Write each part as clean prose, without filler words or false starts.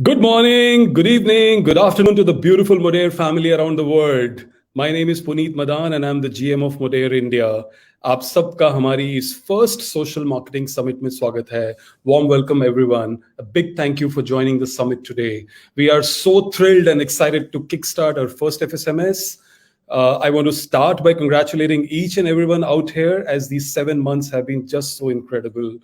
Good morning, good evening, good afternoon to the beautiful Modere family around the world. My name is Puneet Madan and I'm the GM of Modere India. आप सबका हमारी इस first social marketing summit में स्वागत है. Warm welcome everyone. A big thank you for joining the summit today. We are so thrilled and excited to kickstart our first FSMS. I want to start by congratulating each and everyone out here as these 7 months have been just so incredible.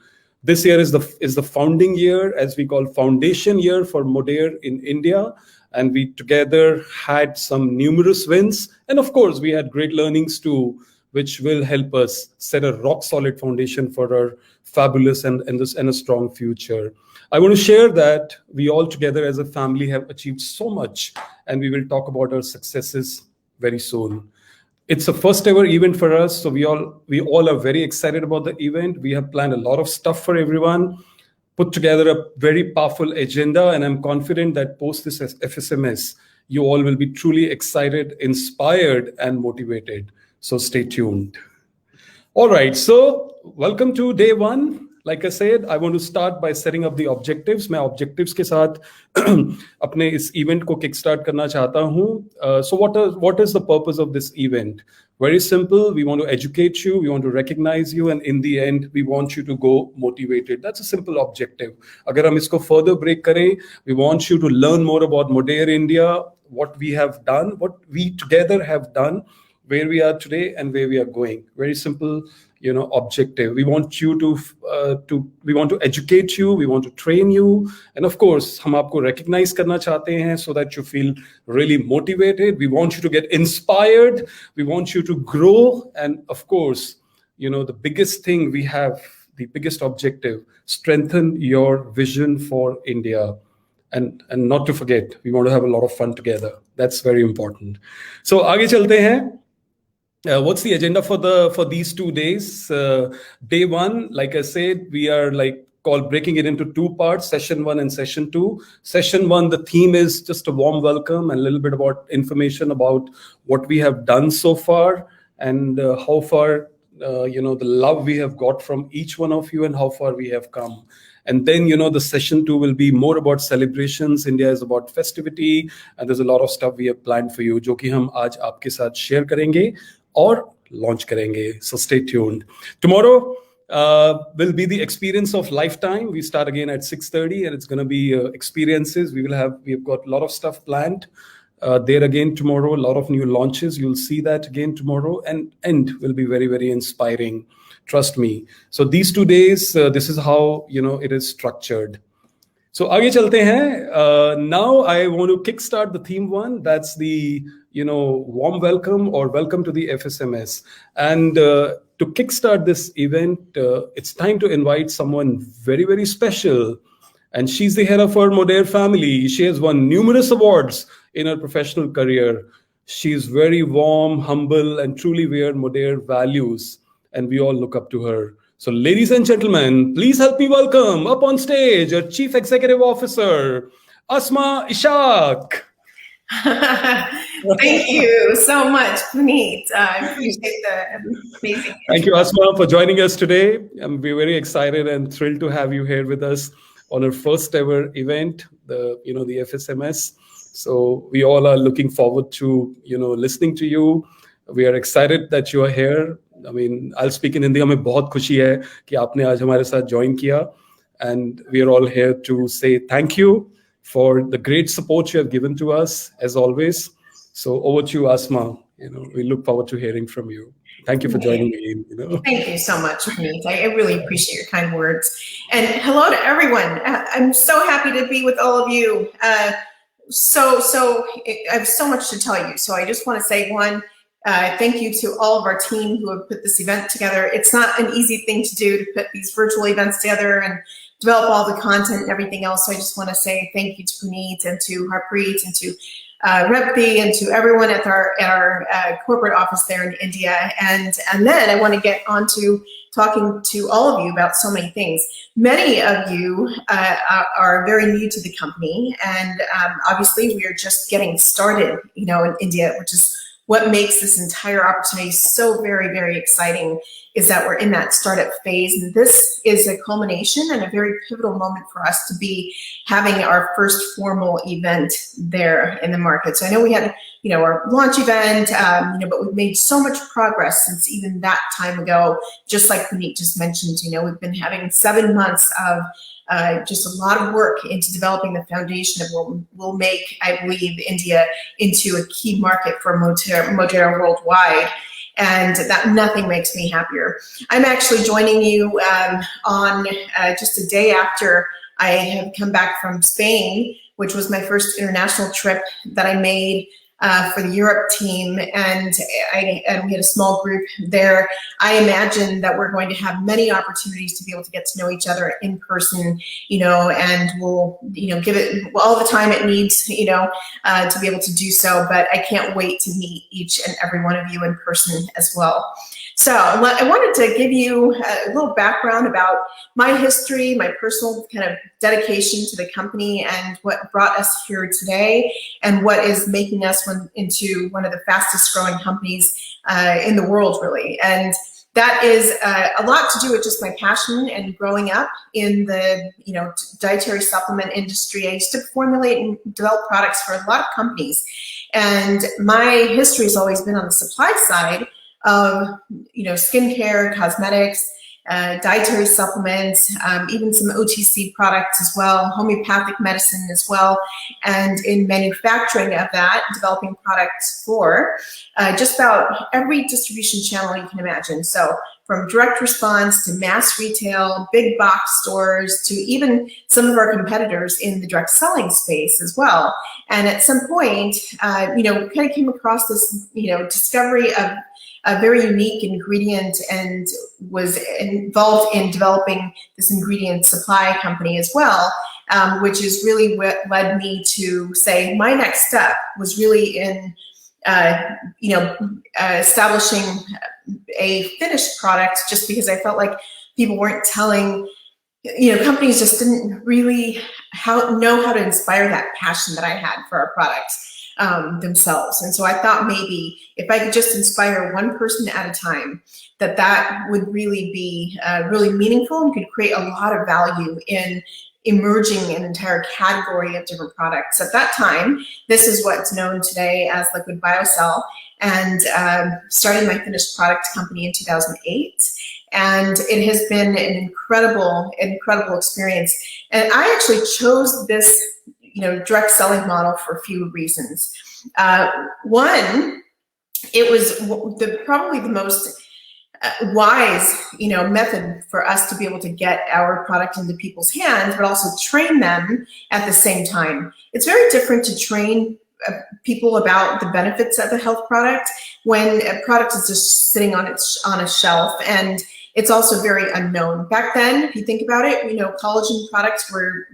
This year is the founding year, as we call foundation year for Modere in India. And we together had some numerous wins. And of course, we had great learnings too, which will help us set a rock solid foundation for our fabulous and a strong future. I want to share that we all together as a family have achieved so much, and we will talk about our successes very soon. It's a first ever event for us, so we all are very excited about the event. We have planned a lot of stuff for everyone, put together a very powerful agenda, and I'm confident that post this FSMS, you all will be truly excited, inspired, and motivated. So stay tuned. All right, so welcome to day one. Like I said, I want to start by setting up the objectives. मैं objectives के साथ अपने इस event को kickstart करना चाहता हूँ. So what is the purpose of this event? Very simple. We want to educate you. We want to recognize you, and in the end, we want you to go motivated. That's a simple objective. अगर हम इसको further break करें, we want you to learn more about Modere India, what we have done, what we together have done, where we are today, and where we are going. Very simple. Objective. We want you we want to educate you, we want to train you, and of course हम आपको recognize करना चाहते हैं so that you feel really motivated. We want you to get inspired, we want you to grow, and of course, the biggest thing we have, the biggest objective, strengthen your vision for India. And not to forget, we want to have a lot of fun together. That's very important. So आगे चलते हैं. What's the agenda for these 2 days? Day one, like I said, we are breaking it into 2 parts, session 1 and session 2. Session 1, the theme is just a warm welcome and a little bit about information about what we have done so far and how far, the love we have got from each one of you and how far we have come. And then, the session 2 will be more about celebrations. India is about festivity, and there's a lot of stuff we have planned for you, जो कि हम आज आपके साथ share करेंगे और launch करेंगे. So stay tuned. Tomorrow will be the experience of lifetime. We start again at 6:30, and it's going to be experiences. We've got a lot of stuff planned. There again tomorrow, a lot of new launches. You'll see that again tomorrow, and will be very, very inspiring. Trust me. So these 2 days, this is how it is structured. So आगे चलते हैं. Now I want to kickstart the theme 1. That's the warm welcome or welcome to the FSMS. And to kickstart this event, it's time to invite someone very, very special. And she's the head of our Modere family. She has won numerous awards in her professional career. She's very warm, humble, and truly wears Modere values. And we all look up to her. So ladies and gentlemen, please help me welcome up on stage our Chief Executive Officer, Asma Ishaq. Thank you so much, Puneet. I appreciate the amazing. Thank you, Asma, for joining us today. We're very excited and thrilled to have you here with us on our first ever event, the FSMS. So we all are looking forward to listening to you. We are excited that you are here. I mean, I'll speak in Hindi. हमें बहुत खुशी है कि आपने आज हमारे साथ join किया, and we are all here to say thank you for the great support you have given to us as always. So over to you, Asma. We look forward to hearing from you. Thank you for joining me. Thank you so much, Puneet. I really appreciate your kind words. And hello to everyone. I'm so happy to be with all of you. So I have so much to tell you. So I just want to say thank you to all of our team who have put this event together. It's not an easy thing to do, to put these virtual events together and develop all the content and everything else. So I just want to say thank you to Puneet and to Harpreet and to Repti and to everyone at our corporate office there in India. And then I want to get on to talking to all of you about so many things. Many of you are very new to the company, and obviously we are just getting started, in India, which is what makes this entire opportunity so very, very exciting. is that we're in that startup phase. And this is a culmination and a very pivotal moment for us to be having our first formal event there in the market. So I know we had, our launch event, but we've made so much progress since even that time ago. Just like Puneet just mentioned, we've been having 7 months of just a lot of work into developing the foundation of what will make, I believe, India into a key market for Modere worldwide. And that nothing makes me happier. I'm actually joining you on just a day after I have come back from Spain, which was my first international trip that I made for the Europe team, and we had a small group there. I imagine that we're going to have many opportunities to be able to get to know each other in person, and we'll, give it all the time it needs, to be able to do so. But I can't wait to meet each and every one of you in person as well. So I wanted to give you a little background about my history, my personal kind of dedication to the company, and what brought us here today, and what is making us into one of the fastest growing companies in the world, really. And that is a lot to do with just my passion and growing up in the dietary supplement industry. I used to formulate and develop products for a lot of companies, and my history has always been on the supply side of skincare, cosmetics, dietary supplements, even some OTC products as well, homeopathic medicine as well, and in manufacturing of that, developing products for just about every distribution channel you can imagine. So from direct response to mass retail, big box stores, to even some of our competitors in the direct selling space as well. And at some point, kind of came across this, discovery of a very unique ingredient, and was involved in developing this ingredient supply company as well, which is really what led me to say my next step was really in, establishing a finished product, just because I felt like people weren't telling, companies just didn't really know how to inspire that passion that I had for our products themselves. And so I thought maybe if I could just inspire one person at a time, that would really be really meaningful and could create a lot of value in emerging an entire category of different products. At that time, this is what's known today as Liquid Biocell, and started my finished product company in 2008. And it has been an incredible experience. And I actually chose this direct selling model for a few reasons. One, it was probably the most wise, method for us to be able to get our product into people's hands, but also train them at the same time. It's very different to train people about the benefits of a health product when a product is just sitting on a shelf, and it's also very unknown. Back then, if you think about it, collagen products were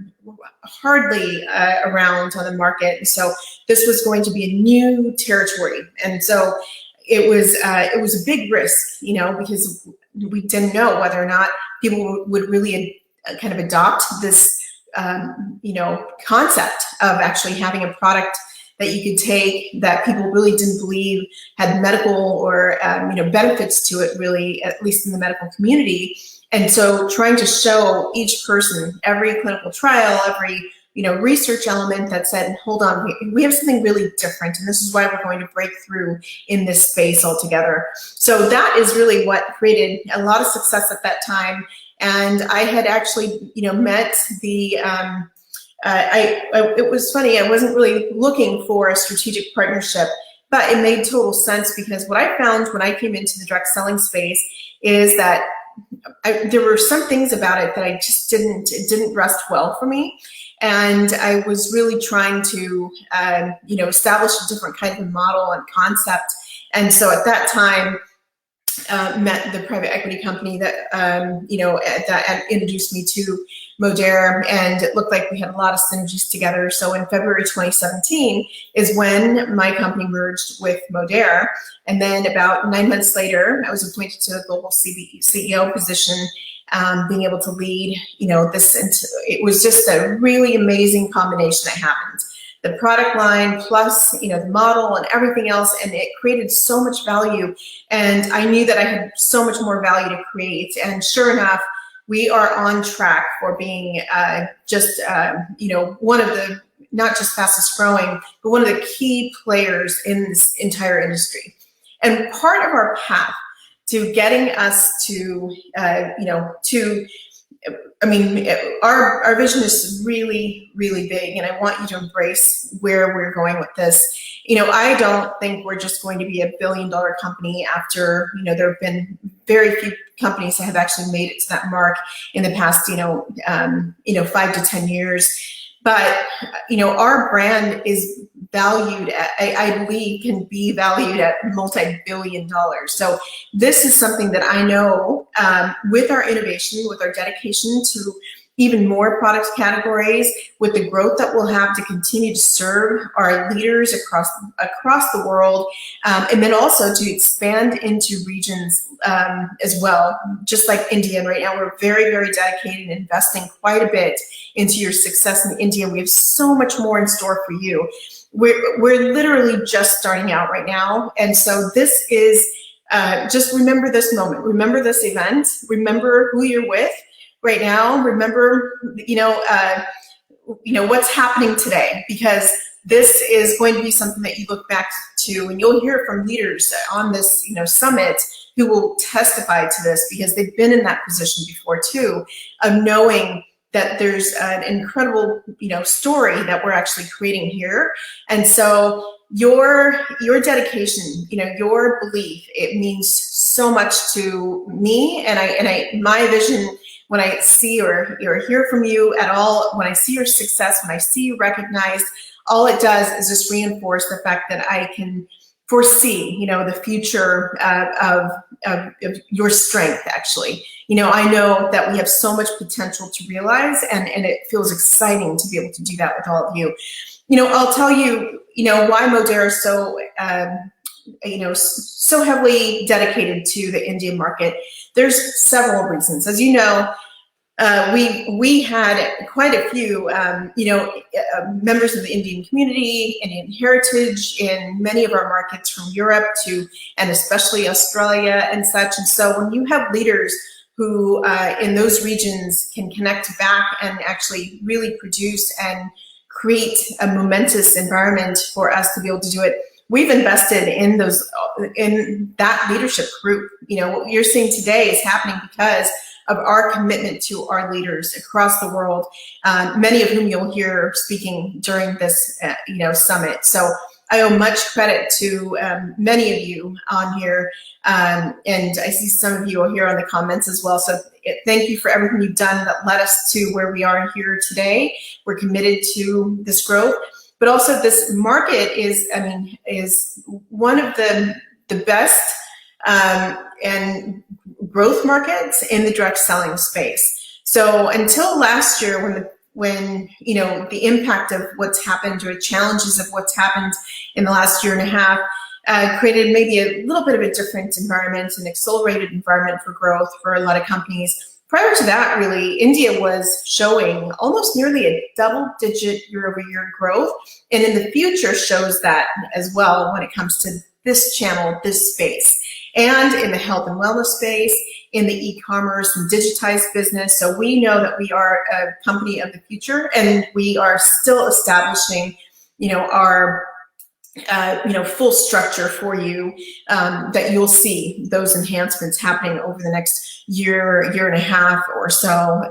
hardly around on the market. And so this was going to be a new territory. And so it was a big risk, because we didn't know whether or not people would really kind of adopt this, concept of actually having a product that you could take that people really didn't believe had medical or benefits to it, really, at least in the medical community. And so trying to show each person, every clinical trial, every research element that said, hold on, we have something really different, and this is why we're going to break through in this space altogether. So that is really what created a lot of success at that time. And I had actually, met the it was funny, I wasn't really looking for a strategic partnership, but it made total sense, because what I found when I came into the direct selling space is that there were some things about it that I just it didn't rest well for me. And I was really trying to, establish a different kind of model and concept. And so at that time, met the private equity company that, that introduced me to Modere, and it looked like we had a lot of synergies together. So in February 2017 is when my company merged with Modere. And then about 9 months later, I was appointed to the global CEO position, being able to lead, this. And it was just a really amazing combination that happened. the product line plus, the model and everything else, and it created so much value. And I knew that I had so much more value to create. And sure enough, we are on track for being one of the not just fastest growing, but one of the key players in this entire industry. And part of our path to getting us to, our vision is really, really big, and I want you to embrace where we're going with this. I don't think we're just going to be a billion-dollar company after, there have been very few companies that have actually made it to that mark in the past, 5 to 10 years. But, our brand is valued at, I believe, can be valued at multi-billion dollars. So this is something that I know with our innovation, with our dedication to even more product categories, with the growth that we'll have to continue to serve our leaders across the world, and then also to expand into regions as well, just like India. And right now we're very, very dedicated and investing quite a bit into your success in India. We have so much more in store for you. We're literally just starting out right now. And so this is, just remember this moment, remember this event, remember who you're with right now, remember, what's happening today, because this is going to be something that you look back to, and you'll hear from leaders on this, summit who will testify to this, because they've been in that position before too, of knowing that there's an incredible, story that we're actually creating here. And so your dedication, your belief, it means so much to me. And my vision, when I see or hear from you at all, when I see your success, when I see you recognized, all it does is just reinforce the fact that I can foresee, the future of your strength, actually. I know that we have so much potential to realize, and it feels exciting to be able to do that with all of you. I'll tell you, why Modere is so, so heavily dedicated to the Indian market. There's several reasons. As you know, we had quite a few, members of the Indian community, Indian heritage in many of our markets, from Europe and especially Australia and such. And so when you have leaders who in those regions can connect back and actually really produce and create a momentous environment for us to be able to do it, we've invested in that leadership group. What you're seeing today is happening because of our commitment to our leaders across the world, many of whom you'll hear speaking during this, summit. So I owe much credit to many of you on here, and I see some of you are here on the comments as well. So thank you for everything you've done that led us to where we are here today. We're committed to this growth, but also this market is one of the best and growth markets in the direct selling space. So until last year, when the impact of what's happened, or challenges of what's happened in the last year and a half created maybe a little bit of a different environment, an accelerated environment for growth for a lot of companies. Prior to that, really, India was showing almost nearly a double-digit year-over-year growth, and in the future shows that as well when it comes to this channel, this space, and in the health and wellness space, in the e-commerce and digitized business. So we know that we are a company of the future, and we are still establishing, our full structure for you, that you'll see those enhancements happening over the next year and a half or so,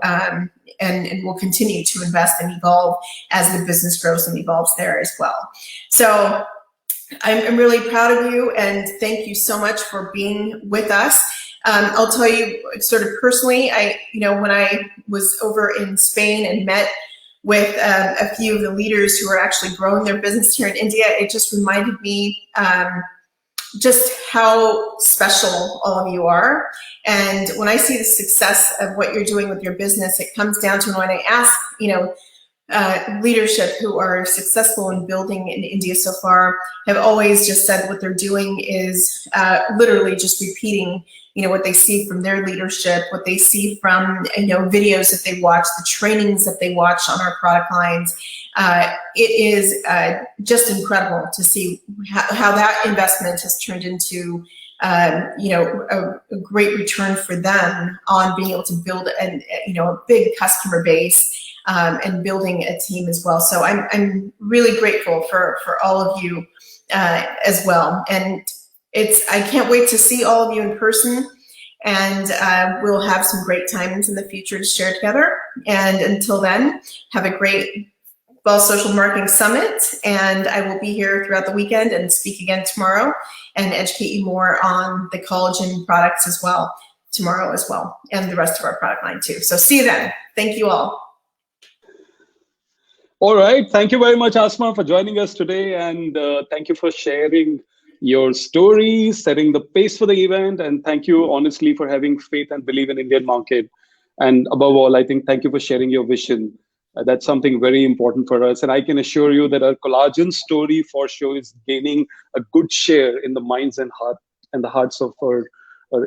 and we'll continue to invest and evolve as the business grows and evolves there as well. So I'm really proud of you, and thank you so much for being with us. I'll tell you sort of personally, when I was over in Spain and met with a few of the leaders who are actually growing their business here in India, it just reminded me just how special all of you are. And when I see the success of what you're doing with your business, it comes down to when I ask, leadership who are successful in building in India so far have always just said what they're doing is literally just repeating what they see from their leadership, what they see from, videos that they watch, the trainings that they watch on our product lines. It is just incredible to see how that investment has turned into a great return for them on being able to build a big customer base and building a team as well. So I'm really grateful for all of you as well. And I can't wait to see all of you in person. And we'll have some great times in the future to share together. And until then, have a great Well Social Marketing Summit. And I will be here throughout the weekend and speak again tomorrow and educate you more on the collagen products as well tomorrow as well, and the rest of our product line too. So see you then. Thank you all. All right. Thank you very much, Asma, for joining us today. And thank you for sharing your story, setting the pace for the event. And thank you, honestly, for having faith and believe in Indian market. And above all, I think thank you for sharing your vision. That's something very important for us. And I can assure you that our collagen story for sure is gaining a good share in the minds and the hearts of our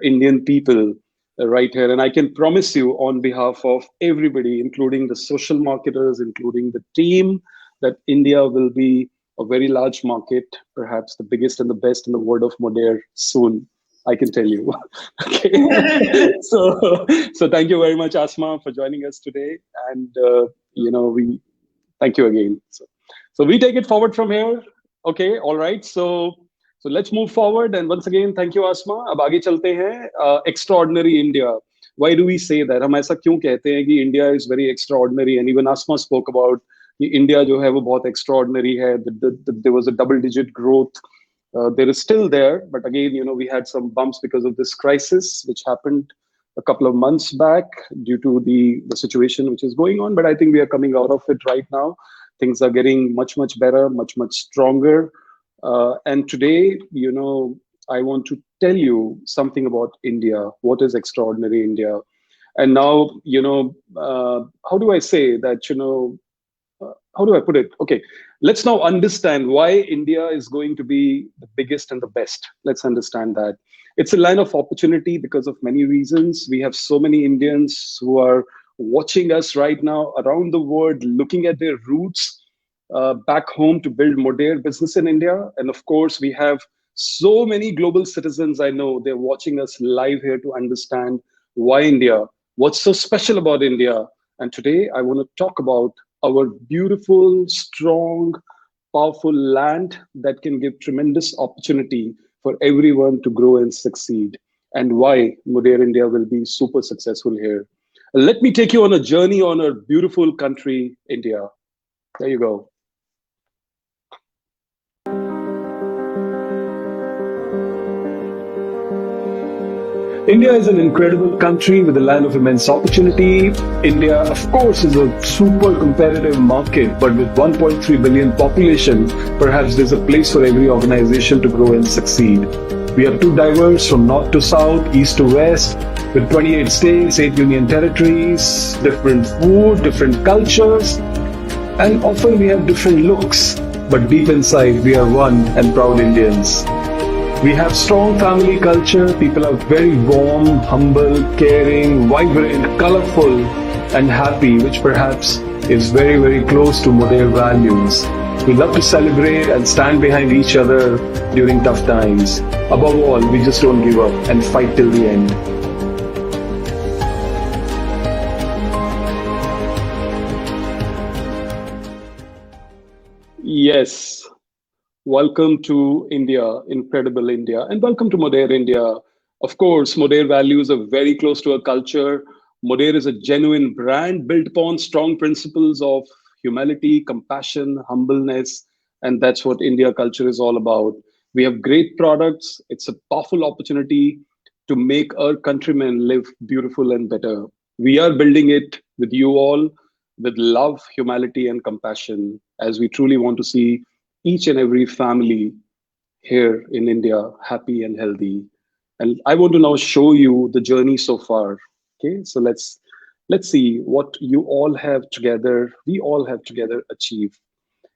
Indian people right here. And I can promise you on behalf of everybody, including the social marketers, including the team, that India will be a very large market, perhaps the biggest and the best in the world of Modere soon. I can tell you. Okay. So thank you very much, Asma, for joining us today. And we thank you again. So we take it forward from here. Okay. All right. So let's move forward. And once again, thank you, Asma. अब आगे चलते हैं. Extraordinary India. Why do we say that? हम ऐसा क्यों कहते हैं कि India is very extraordinary? And even Asma spoke about कि India जो है वो बहुत extraordinary है. There was a double-digit growth. There is still there, but again, we had some bumps because of this crisis, which happened a couple of months back due to the situation which is going on. But I think we are coming out of it right now. Things are getting much, much better, much, much stronger. And today, I want to tell you something about India. What is extraordinary India? And now, how do I say that, how do I put it? Okay, let's now understand why India is going to be the biggest and the best. Let's understand that. It's a line of opportunity because of many reasons. We have so many Indians who are watching us right now around the world, looking at their roots back home to build Modere business in India. And of course, we have so many global citizens. I know they're watching us live here to understand why India, what's so special about India. And today I want to talk about our beautiful, strong, powerful land that can give tremendous opportunity for everyone to grow and succeed, and why Modere India will be super successful here. Let me take you on a journey on our beautiful country, India. There you go. India is an incredible country with a land of immense opportunity. India, of course, is a super competitive market, but with 1.3 billion population, perhaps there's a place for every organization to grow and succeed. We are too diverse from north to south, east to west, with 28 states, 8 union territories, different food, different cultures, and often we have different looks, but deep inside we are one and proud Indians. We have strong family culture. People are very warm, humble, caring, vibrant, colorful, and happy, which perhaps is very, very close to Modere values. We love to celebrate and stand behind each other during tough times. Above all, we just don't give up and fight till the end. Yes. Welcome to India, incredible India, and welcome to Modere India. Of course, Modere values are very close to our culture. Modere is a genuine brand built upon strong principles of humility, compassion, humbleness, and that's what India culture is all about. We have great products. It's a powerful opportunity to make our countrymen live beautiful and better. We are building it with you all, with love, humanity, and compassion, as we truly want to see each and every family here in India happy and healthy. And I want to now show you the journey so far. Okay, so let's see what you all have together, we all have together achieved.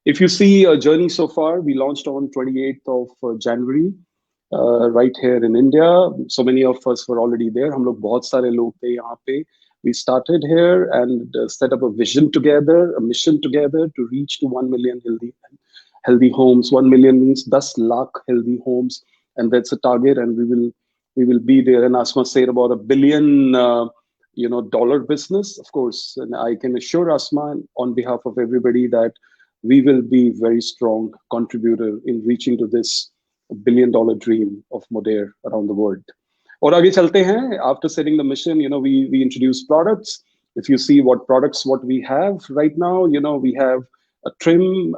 If you see a journey so far, we launched on 28th of January. right here in India. So many of us were already there. हम लोग बहुत सारे लोग थे यहाँ पे. We started here and set up a vision together, a mission together to reach to 1 million healthy homes. 1 million means 10 lakh healthy homes, and that's a target. And we will be there. And Asma said about a billion, dollar business, of course. And I can assure Asma on behalf of everybody that we will be very strong contributor in reaching to this $1 billion dream of Modere around the world. और आगे चलते हैं. After setting the mission, we introduce products. If you see what we have right now, we have a trim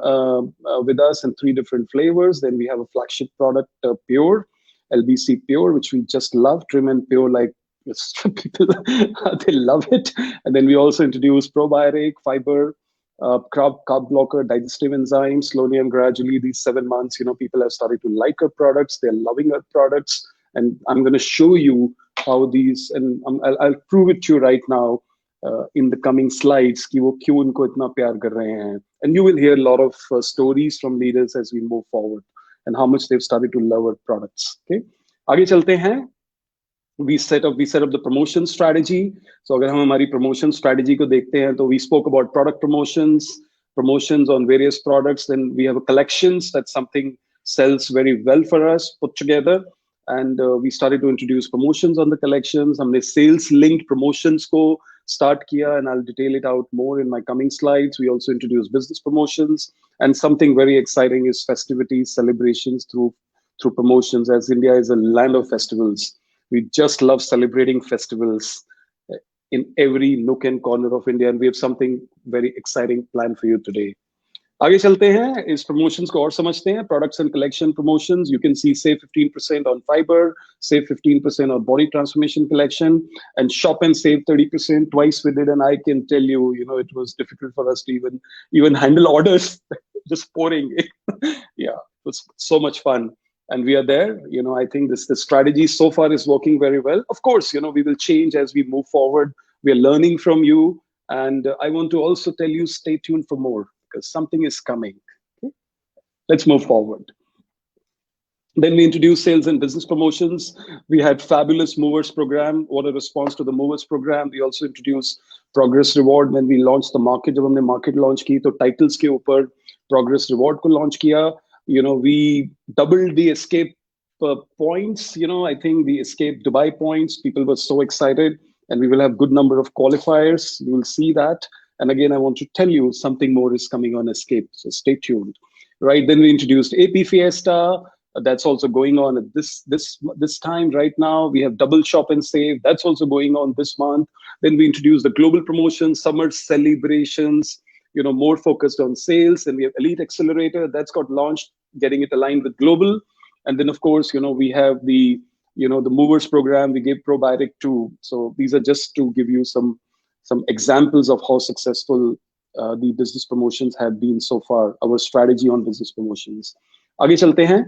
with us in 3 different flavors. Then we have a flagship product, Pure, LBC Pure, which we just love. Trim and Pure, like people, they love it. And then we also introduce probiotic, fiber, carb blocker, digestive enzymes. Slowly and gradually, these 7 months, people have started to like our products. They're loving our products. And I'm going to show you how these, and I'll prove it to you right now in the coming slides, कि वो क्यों उनको इतना प्यार कर रहे हैं. And you will hear a lot of stories from leaders as we move forward and how much they've started to love our products. Okay, आगे चलते हैं. We set up the promotion strategy. So अगर हम हमारी promotion strategy को देखते हैं, तो we spoke about product promotions on various products. Then we have a collections. That's something sells very well for us, put together. And we started to introduce promotions on the collections. हमने sales linked promotions को start किया, and I'll detail it out more in my coming slides. We also introduced business promotions, and something very exciting is festivities, celebrations through promotions. As India is a land of festivals, we just love celebrating festivals in every nook and corner of India, and we have something very exciting planned for you today. आगे चलते हैं. इस promotions को और समझते हैं. Products and collection promotions. You can see save 15% on fiber, save 15% on body transformation collection, and shop and save 30%. Twice we did, and I can tell you, it was difficult for us to even handle orders just pouring. Yeah, it was so much fun. And we are there. I think the strategy so far is working very well. Of course, we will change as we move forward. We are learning from you. And I want to also tell you, stay tuned for more, because something is coming. Okay? Let's move forward. Then we introduced sales and business promotions. We had fabulous movers program. What a response to the movers program. We also introduced progress reward when we launched the market. जब हमने market launch की, तो titles के ऊपर progress reward को launch किया. We doubled the escape points. I think the escape Dubai points. People were so excited, and we will have good number of qualifiers. You will see that. And again, I want to tell you something more is coming on escape. So stay tuned. Right. Then we introduced AP Fiesta. That's also going on at this time right now. We have double shop and save. That's also going on this month. Then we introduced the global promotions, summer celebrations, more focused on sales. And we have Elite Accelerator that's got launched, getting it aligned with global. And then, of course, we have the movers program. We gave probiotic too. So these are just to give you some examples of how successful the business promotions have been so far, our strategy on business promotions. आगे चलते हैं.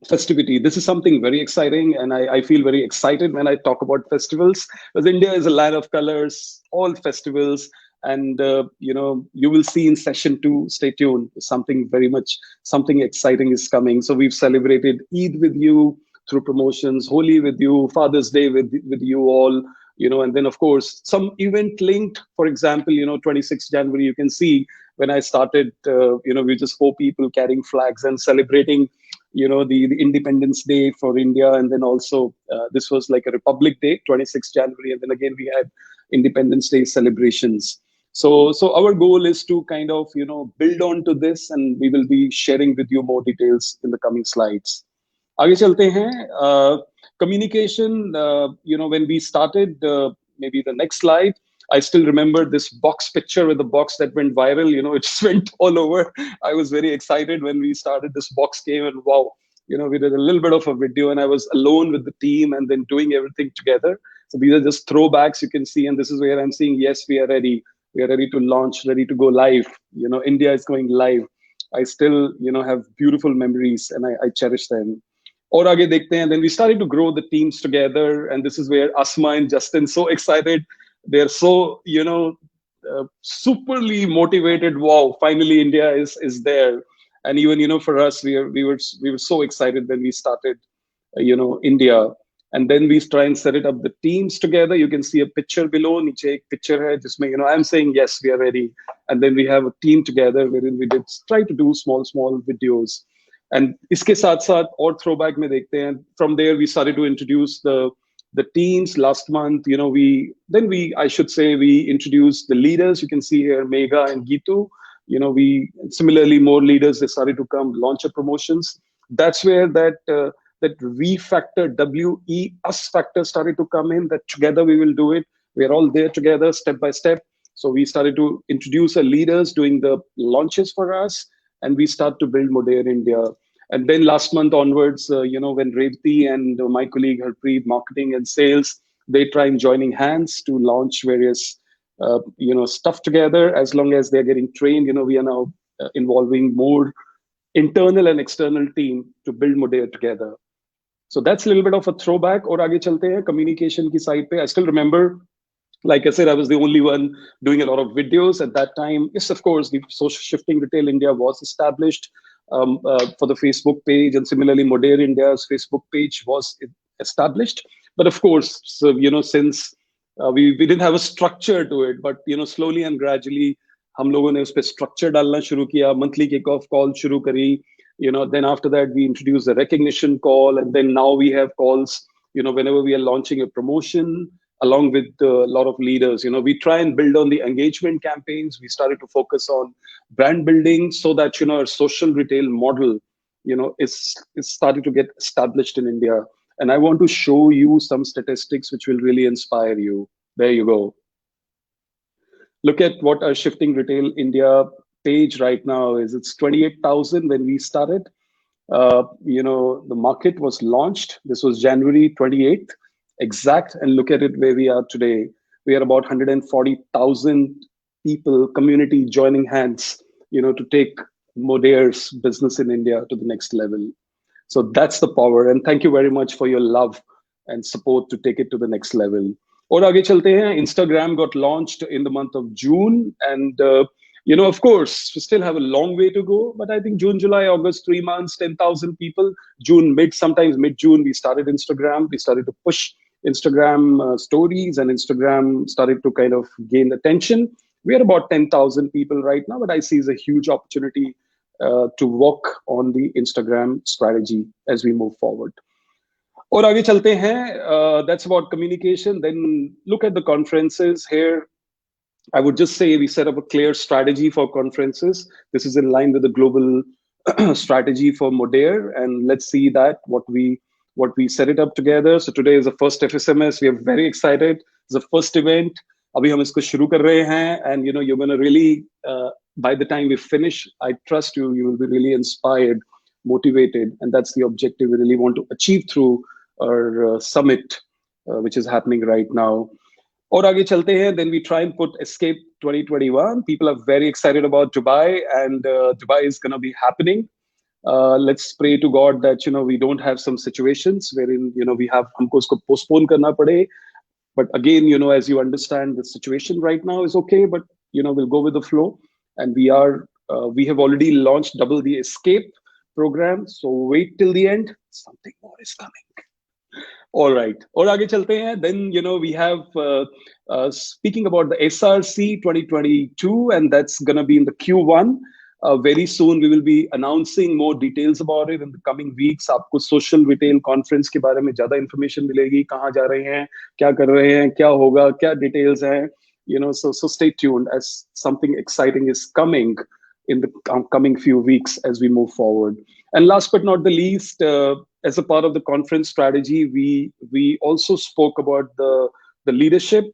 Festivity. This is something very exciting, and I feel very excited when I talk about festivals, because India is a land of colors, all festivals. And you will see in session 2, stay tuned, something exciting is coming. So we've celebrated Eid with you through promotions, Holi with you, Father's Day with you all, and then of course some event linked. For example, 26th January, you can see when I started, we just 4 people carrying flags and celebrating, the Independence Day for India. And then also this was like a Republic Day, 26th January. And then again, we had Independence Day celebrations. So our goal is to kind of, build on to this, and we will be sharing with you more details in the coming slides. आगे चलते हैं. Communication, when we started, maybe the next slide, I still remember this box picture with the box that went viral. It just went all over. I was very excited when we started. This box came, and wow, we did a little bit of a video, and I was alone with the team and then doing everything together. So these are just throwbacks you can see, and this is where I'm saying, yes, we are ready. We are ready to launch, ready to go live. India is going live. I still, have beautiful memories, and I cherish them. और आगे देखते हैं. Then we started to grow the teams together, and this is where Asma and Justin so excited. They're so, superly motivated. Wow, finally India is there. And even, for us, we were so excited when we started, India. And then we try and set it up the teams together. You can see a picture below. Niche ek picture hai, jisme, I'm saying, yes, we are ready. And then we have a team together wherein we did try to do small videos. And iske saath saath aur throwback mein dekhte hain. From there, we started to introduce the teams last month. I should say, we introduced the leaders. You can see here Mega and Gitu. We similarly, more leaders, they started to come, launcher promotions. That's where that we factor, WE, us factor started to come in, that together we will do it. We're all there together, step by step. So we started to introduce our leaders doing the launches for us, and we start to build Modere India. And then last month onwards, when Revati and my colleague Harpreet, marketing and sales, they try and joining hands to launch various, stuff together. As long as they're getting trained, we are now involving more internal and external team to build Modere together. So that's a little bit of a throwback. Or aage chalte hain, communication ki side pe. I still remember, like I said, I was the only one doing a lot of videos at that time. Yes, of course, the Social Shifting Retail India was established for the Facebook page, and similarly, Modere India's Facebook page was established. But of course, so, since we didn't have a structure to it, but slowly and gradually, हम लोगों ने उस पे structure डालना शुरू किया, monthly kickoff call शुरू करी. Then after that, we introduced a recognition call, and then now we have calls, whenever we are launching a promotion, along with a lot of leaders. We try and build on the engagement campaigns. We started to focus on brand building so that, our social retail model, is starting to get established in India. And I want to show you some statistics which will really inspire you. There you go. Look at what our Shifting Retail India page right now is. It's 28,000 when we started. The market was launched. This was January 28th, exact. And look at it where we are today. We are about 140,000 people, community joining hands, to take Modere's business in India to the next level. So that's the power. And thank you very much for your love and support to take it to the next level. और आगे चलते हैं. Instagram got launched in the month of June, and of course, we still have a long way to go. But I think June, July, August, 3 months, 10,000 people. June, sometimes mid-June, we started Instagram. We started to push Instagram stories, and Instagram started to kind of gain attention. We are about 10,000 people right now, but I see as a huge opportunity to work on the Instagram strategy as we move forward. और आगे चलते हैं. That's about communication. Then look at the conferences here. I would just say we set up a clear strategy for conferences. This is in line with the global strategy for Modere, and let's see that what we set it up together. So today is the first FSMS. We are very excited. It's the first event. अभी हम इसको शुरू कर रहे हैं, and you're going to really, by the time we finish, I trust you will be really inspired, motivated, and that's the objective we really want to achieve through our summit, which is happening right now. और आगे चलते हैं. Then we try and put Escape 2021. People are very excited about Dubai, and Dubai is going to be happening. Let's pray to God that we don't have some situations wherein we have हमको उसको postpone करना पड़े. But again, as you understand, the situation right now is okay, but we'll go with the flow. And we have already launched Double the Escape program. So wait till the end. Something more is coming. All right. और आगे चलते हैं. Then we have speaking about the SRC 2022, and that's gonna be in the Q1. Very soon we will be announcing more details about it in the coming weeks. आपको social retail conference के बारे में ज़्यादा information मिलेगी. कहाँ जा रहे हैं, क्या कर रहे हैं, क्या होगा, क्या details हैं. So stay tuned, as something exciting is coming in the coming few weeks as we move forward. And last but not the least, as a part of the conference strategy, we also spoke about the leadership,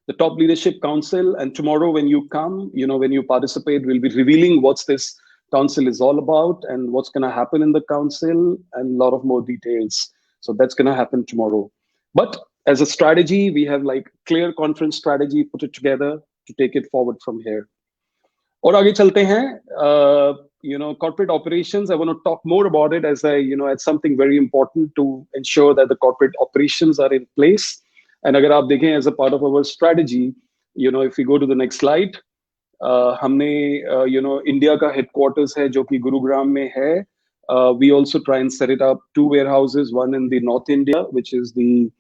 the top leadership council. And tomorrow when you come, when you participate, we'll be revealing what's this council is all about and what's going to happen in the council, and a lot of more details. So that's going to happen tomorrow. But as a strategy, we have like clear conference strategy, put it together to take it forward from here. और आगे चलते हैं. Corporate operations, I want to talk more about it, as it's something very important to ensure that the corporate operations are in place. And agar aap dekhein, as a part of our strategy, if we go to the next slide, हमने India का headquarters है जो कि गुरुग्राम में है. We also try and set it up 2 warehouses, one in the North India, which is the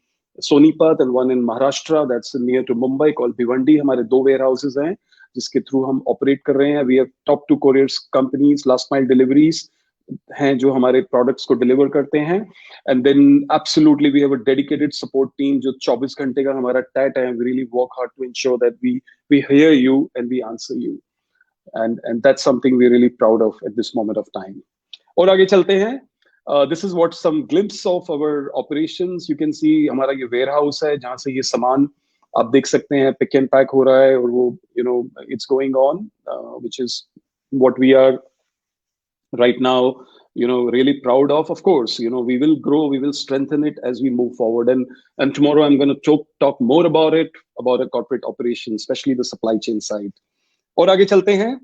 Sonipat, and one in Maharashtra, that's near to Mumbai, called Bhiwandi. हमारे 2 warehouses हैं जिसके थ्रू हम ऑपरेट कर रहे हैं. We have top 2 couriers companies, last mile deliveries हैं जो हमारे प्रोडक्ट्स को डिलीवर करते हैं. And then absolutely we have a dedicated support team जो 24 घंटे का हमारा टैट है. We really work hard to ensure that we hear you and we answer you. And that's something we're really proud of at this moment of time. और आगे चलते हैं. This is what some glimpse of our operations. You can see हमारा ये warehouse है जहाँ से ये सामान आप देख सकते हैं pick and pack हो रहा है और वो it's going on, which is what we are right now really proud of. Of course, we will grow, we will strengthen it as we move forward, and tomorrow I'm going to talk more about it, about a corporate operation, especially the supply chain side. और आगे चलते हैं.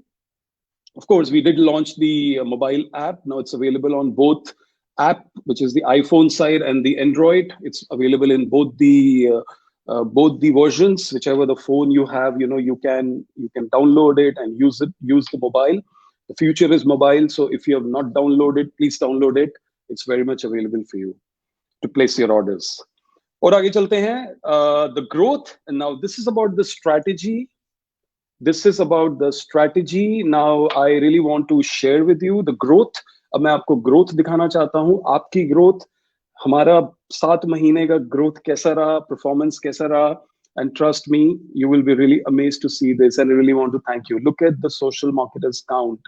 Of course, we did launch the mobile app. Now it's available on both app, which is the iPhone side, and the Android. It's available in both the versions. Whichever the phone you have, you can download it and use the mobile. The future is mobile, so if you have not downloaded, please download it. It's very much available for you to place your orders. और आगे चलते हैं. The growth, and now this is about the strategy. This is about the strategy. Now I really want to share with you the growth. अब मैं आपको growth दिखाना चाहता हूँ. आपकी growth, हमारा 7 महीने का growth कैसा रहा, performance कैसा रहा. And trust me, you will be really amazed to see this, and I really want to thank you. Look at the social marketers count.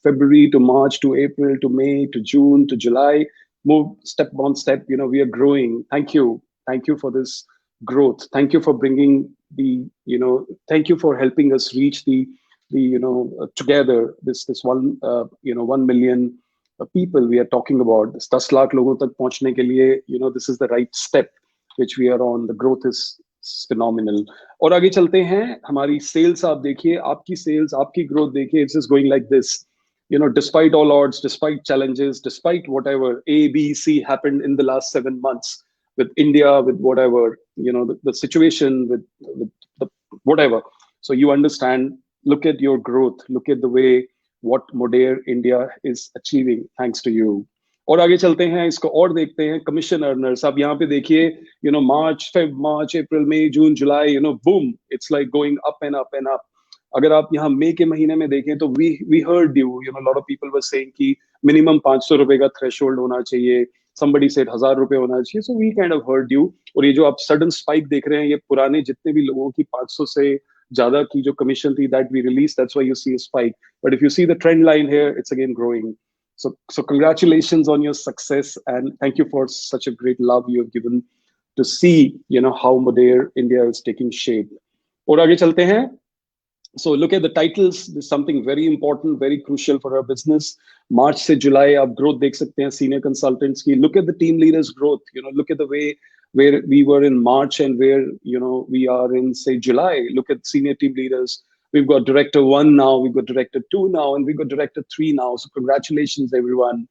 February to March to April to May to June to July. Move step on step. We are growing. Thank you. Thank you for this growth. Thank you for bringing thank you for helping us reach the together this 1 million people we are talking about. This 10 lakh लोगों तक पहुंचने के लिए this is the right step which we are on. The growth is phenomenal. और आगे चलते हैं. हमारी sales आप देखिए, आपकी sales, आपकी growth देखिए. It's just going like this. Despite all odds, despite challenges, despite whatever A, B, C happened in the last 7 months with India, with whatever, the situation with the whatever. So you understand, look at your growth, look at the way what Modere India is achieving thanks to you. और आगे चलते हैं, इसको और देखते हैं. Commission earners आप यहाँ पे देखिए, March, April, May, June, July, boom, it's like going up and up and up. अगर आप यहाँ मई के महीने में देखें तो we heard you, a lot of people were saying कि minimum 500 रुपए का threshold होना चाहिए. Somebody said 1000 रुपए होना चाहिए. So we kind of heard you. और ये जो आप sudden spike देख रहे हैं, ये पुराने जितने भी लोगों की 500 से ज्यादा की जो कमीशन थी that we released, that's why you see a spike. But if you see the trend line here, it's again growing. So congratulations on your success, and thank you for such a great love you have given to see how Modere India is taking shape. और आगे चलते हैं. So look at the titles. This is something very important, very crucial for our business. March to July, आप growth देख सकते हैं senior consultants की. Look at the team leaders' growth. Look at the way where we were in March and where we are in say July. Look at senior team leaders. We've got director 1 now, we've got director 2 now, and we've got director 3 now. So congratulations everyone,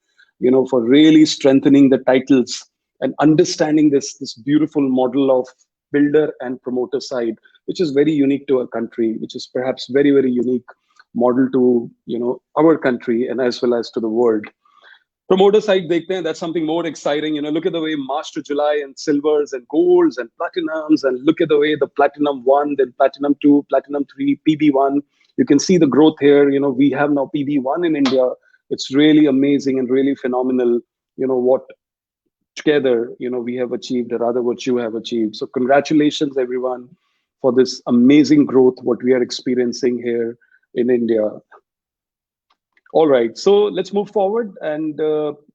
for really strengthening the titles and understanding this beautiful model of builder and promoter side, which is very unique to our country, which is perhaps very, very unique model to our country and as well as to the world. Promoter side dekhte hain, that's something more exciting. Look at the way March to July and silvers and golds and platinums, and look at the way the platinum 1, then platinum 2, platinum 3, PB1. You can see the growth here. We have now PB1 in India. It's really amazing and really phenomenal. What together we have achieved, or rather what you have achieved. So congratulations everyone for this amazing growth what we are experiencing here in India. All right, so let's move forward, and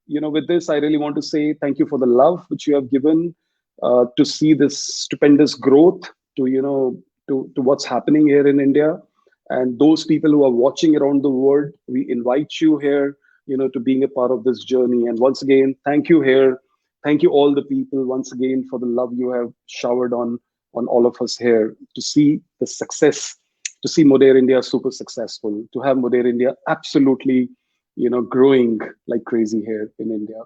with this I really want to say thank you for the love which you have given to see this stupendous growth, to what's happening here in India. And those people who are watching around the world, we invite you here to being a part of this journey. And once again, thank you here. Thank you all the people once again for the love you have showered on all of us here, to see the success, to see Modere India super successful, to have Modere India absolutely growing like crazy here in India.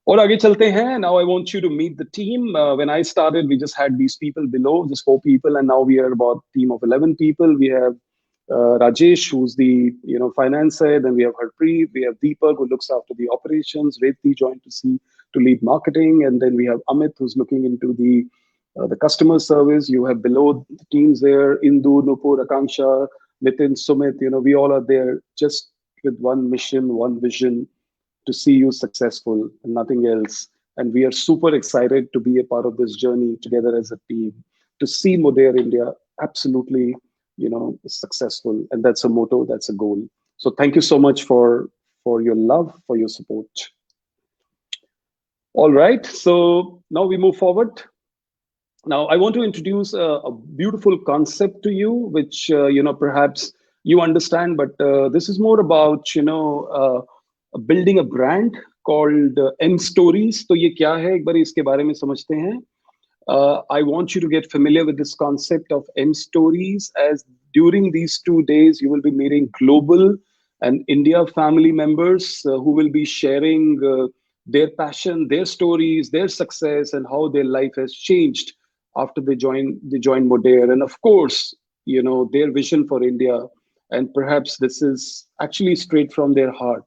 और आगे चलते हैं. Now I want you to meet the team. When I started, we just had these people below, just 4 people, and now we are about a team of 11 people. We have Rajesh, who's the finance head, then we have Harpreet, we have Deepak, who looks after the operations. Redhi joined to lead marketing, and then we have Amit, who's looking into the customer service. You have below the teams there, Indu, Nupur, Akanksha, Nitin, Sumit. We all are there just with one mission, one vision, to see you successful and nothing else. And we are super excited to be a part of this journey together as a team, to see Modere India absolutely, successful. And that's a motto, that's a goal. So thank you so much for your love, for your support. All right. So now we move forward. Now, I want to introduce a beautiful concept to you, which perhaps you understand, but this is more about building a brand called M Stories. तो ये क्या है? एक बार इसके बारे में समझते हैं. I want you to get familiar with this concept of M Stories, as during these 2 days you will be meeting global and India family members who will be sharing their passion, their stories, their success, and how their life has changed after they join Modere, and of course, their vision for India. And perhaps this is actually straight from their heart.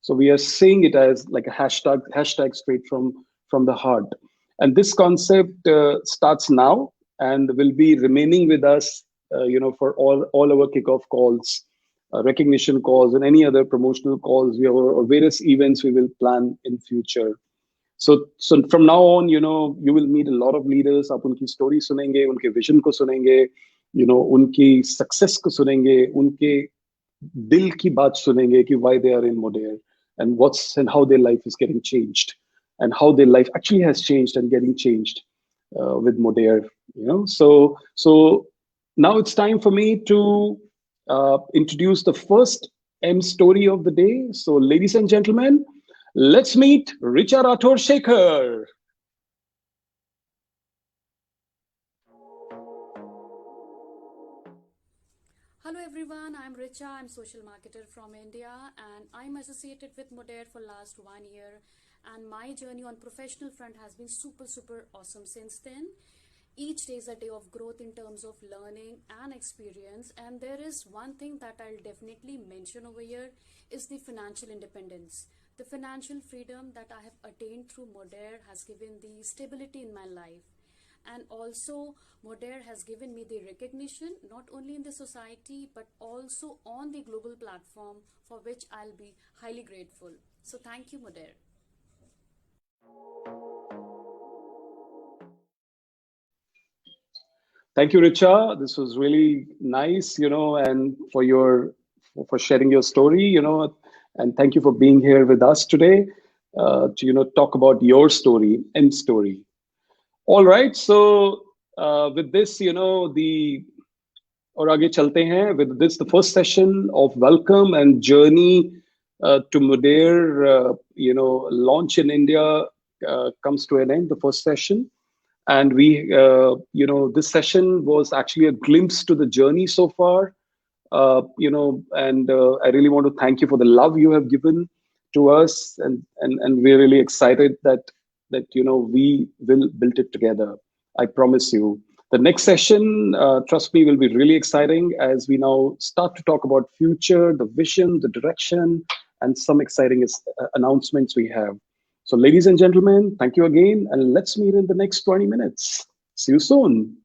So we are saying it as like a hashtag straight from the heart. And this concept starts now and will be remaining with us, for all our kickoff calls, recognition calls, and any other promotional calls or various events we will plan in future. So from now on, you will meet a lot of leaders. आप उनकी story सुनेंगे, उनके vision को सुनेंगे, उनकी success को सुनेंगे, उनके दिल की बात सुनेंगे कि why they are in Modere, and how their life is getting changed, and how their life actually has changed and getting changed with Modere. So now it's time for me to introduce the first M story of the day. So, ladies and gentlemen, let's meet Richa Rathore Shekhar. Hello everyone, I'm Richa. I'm social marketer from India and I'm associated with Modere for last 1 year, and my journey on professional front has been super awesome since then. Each day is a day of growth in terms of learning and experience, and there is one thing that I'll definitely mention over here is the financial independence. The financial freedom that I have attained through Modere has given the stability in my life, and also Modere has given me the recognition not only in the society but also on the global platform, for which I'll be highly grateful. So thank you, Modere. Thank you, Richa. This was really nice, and for sharing your story, and thank you for being here with us today to talk about your story and story. All right. So with this, the और आगे चलते हैं with this, the first session of welcome and journey to Modere, launch in India comes to an end. The first session. And this session was actually a glimpse to the journey so far. And I really want to thank you for the love you have given to us, and we're really excited that we will build it together. I promise you. The next session, trust me, will be really exciting as we now start to talk about future, the vision, the direction, and some exciting announcements we have. So, ladies and gentlemen, thank you again, and let's meet in the next 20 minutes. See you soon.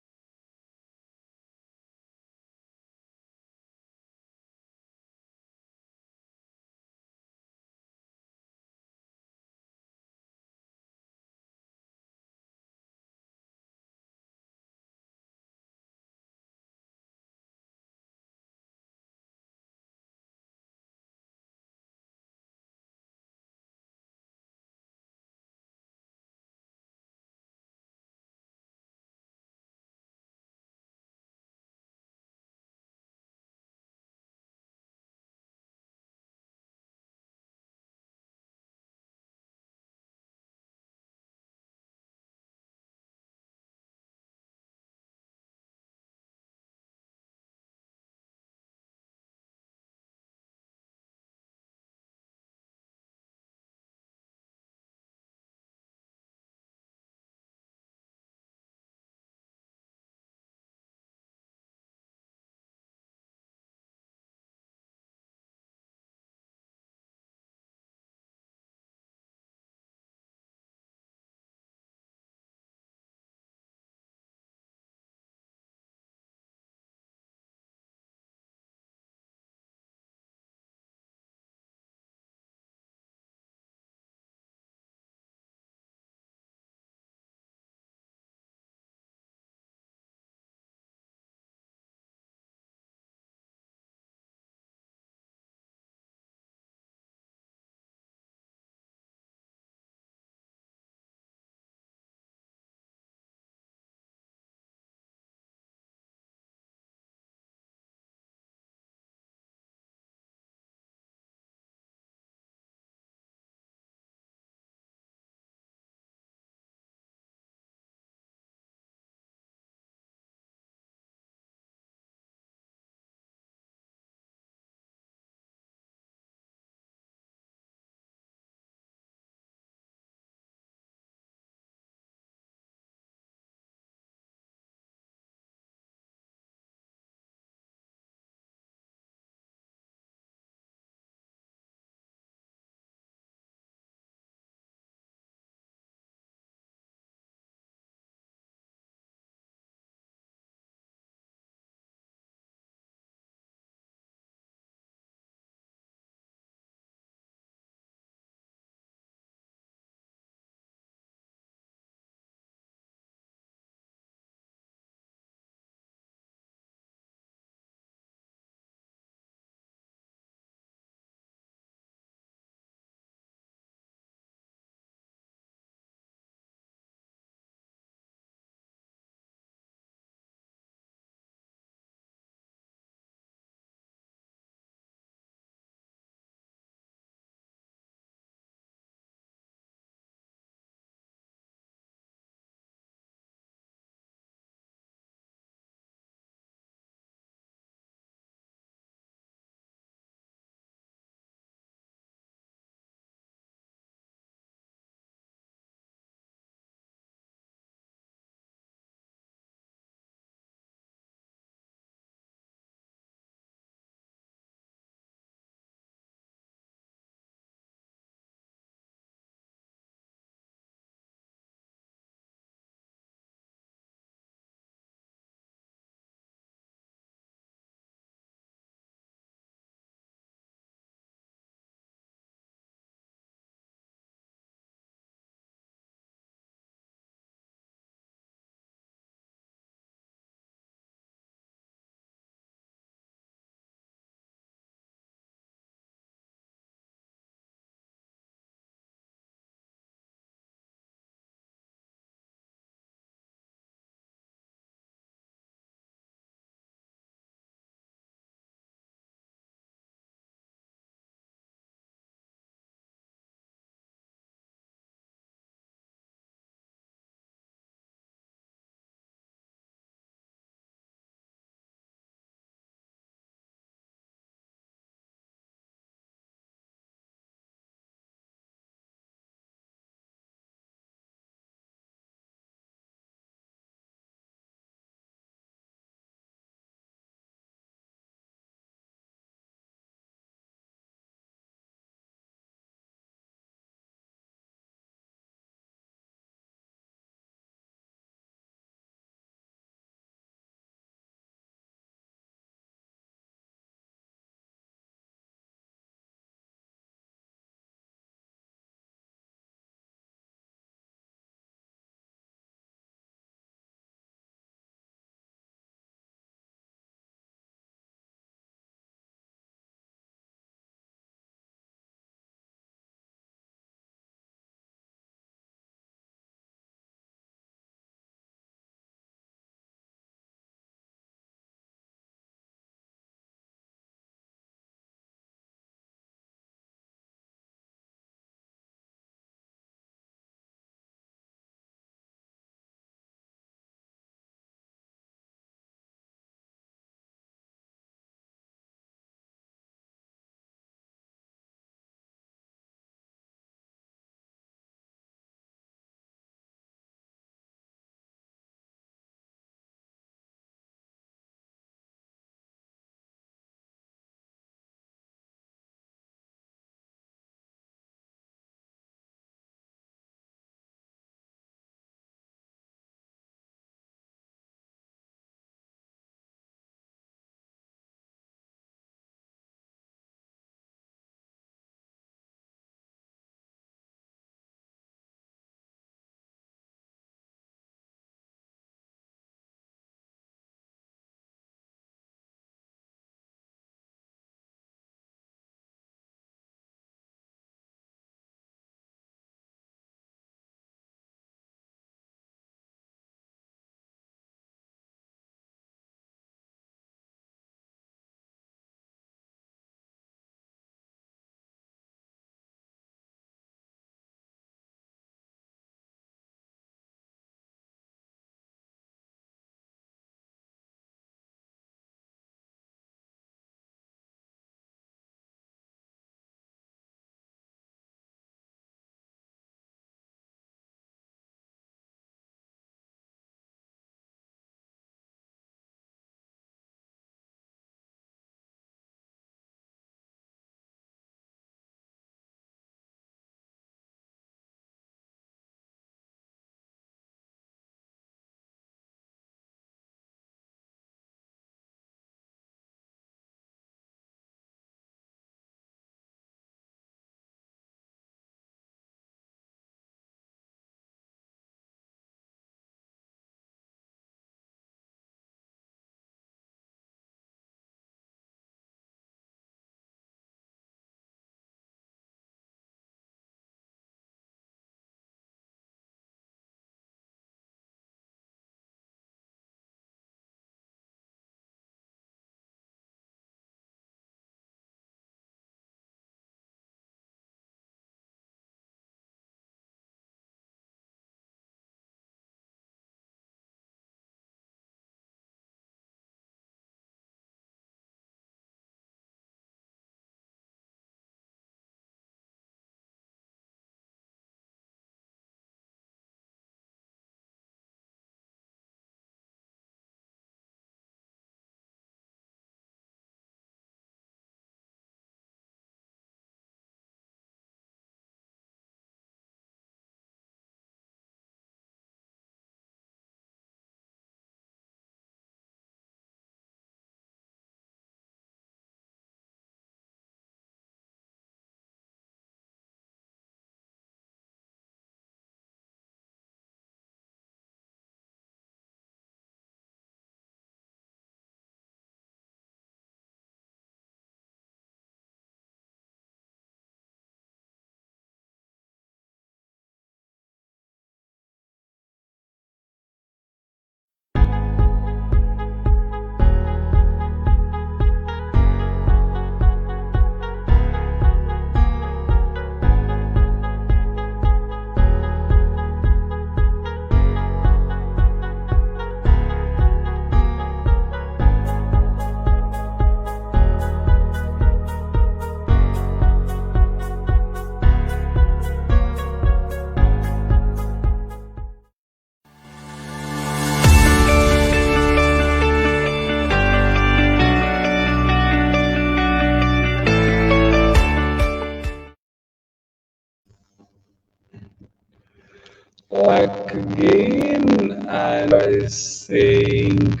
back again and by saying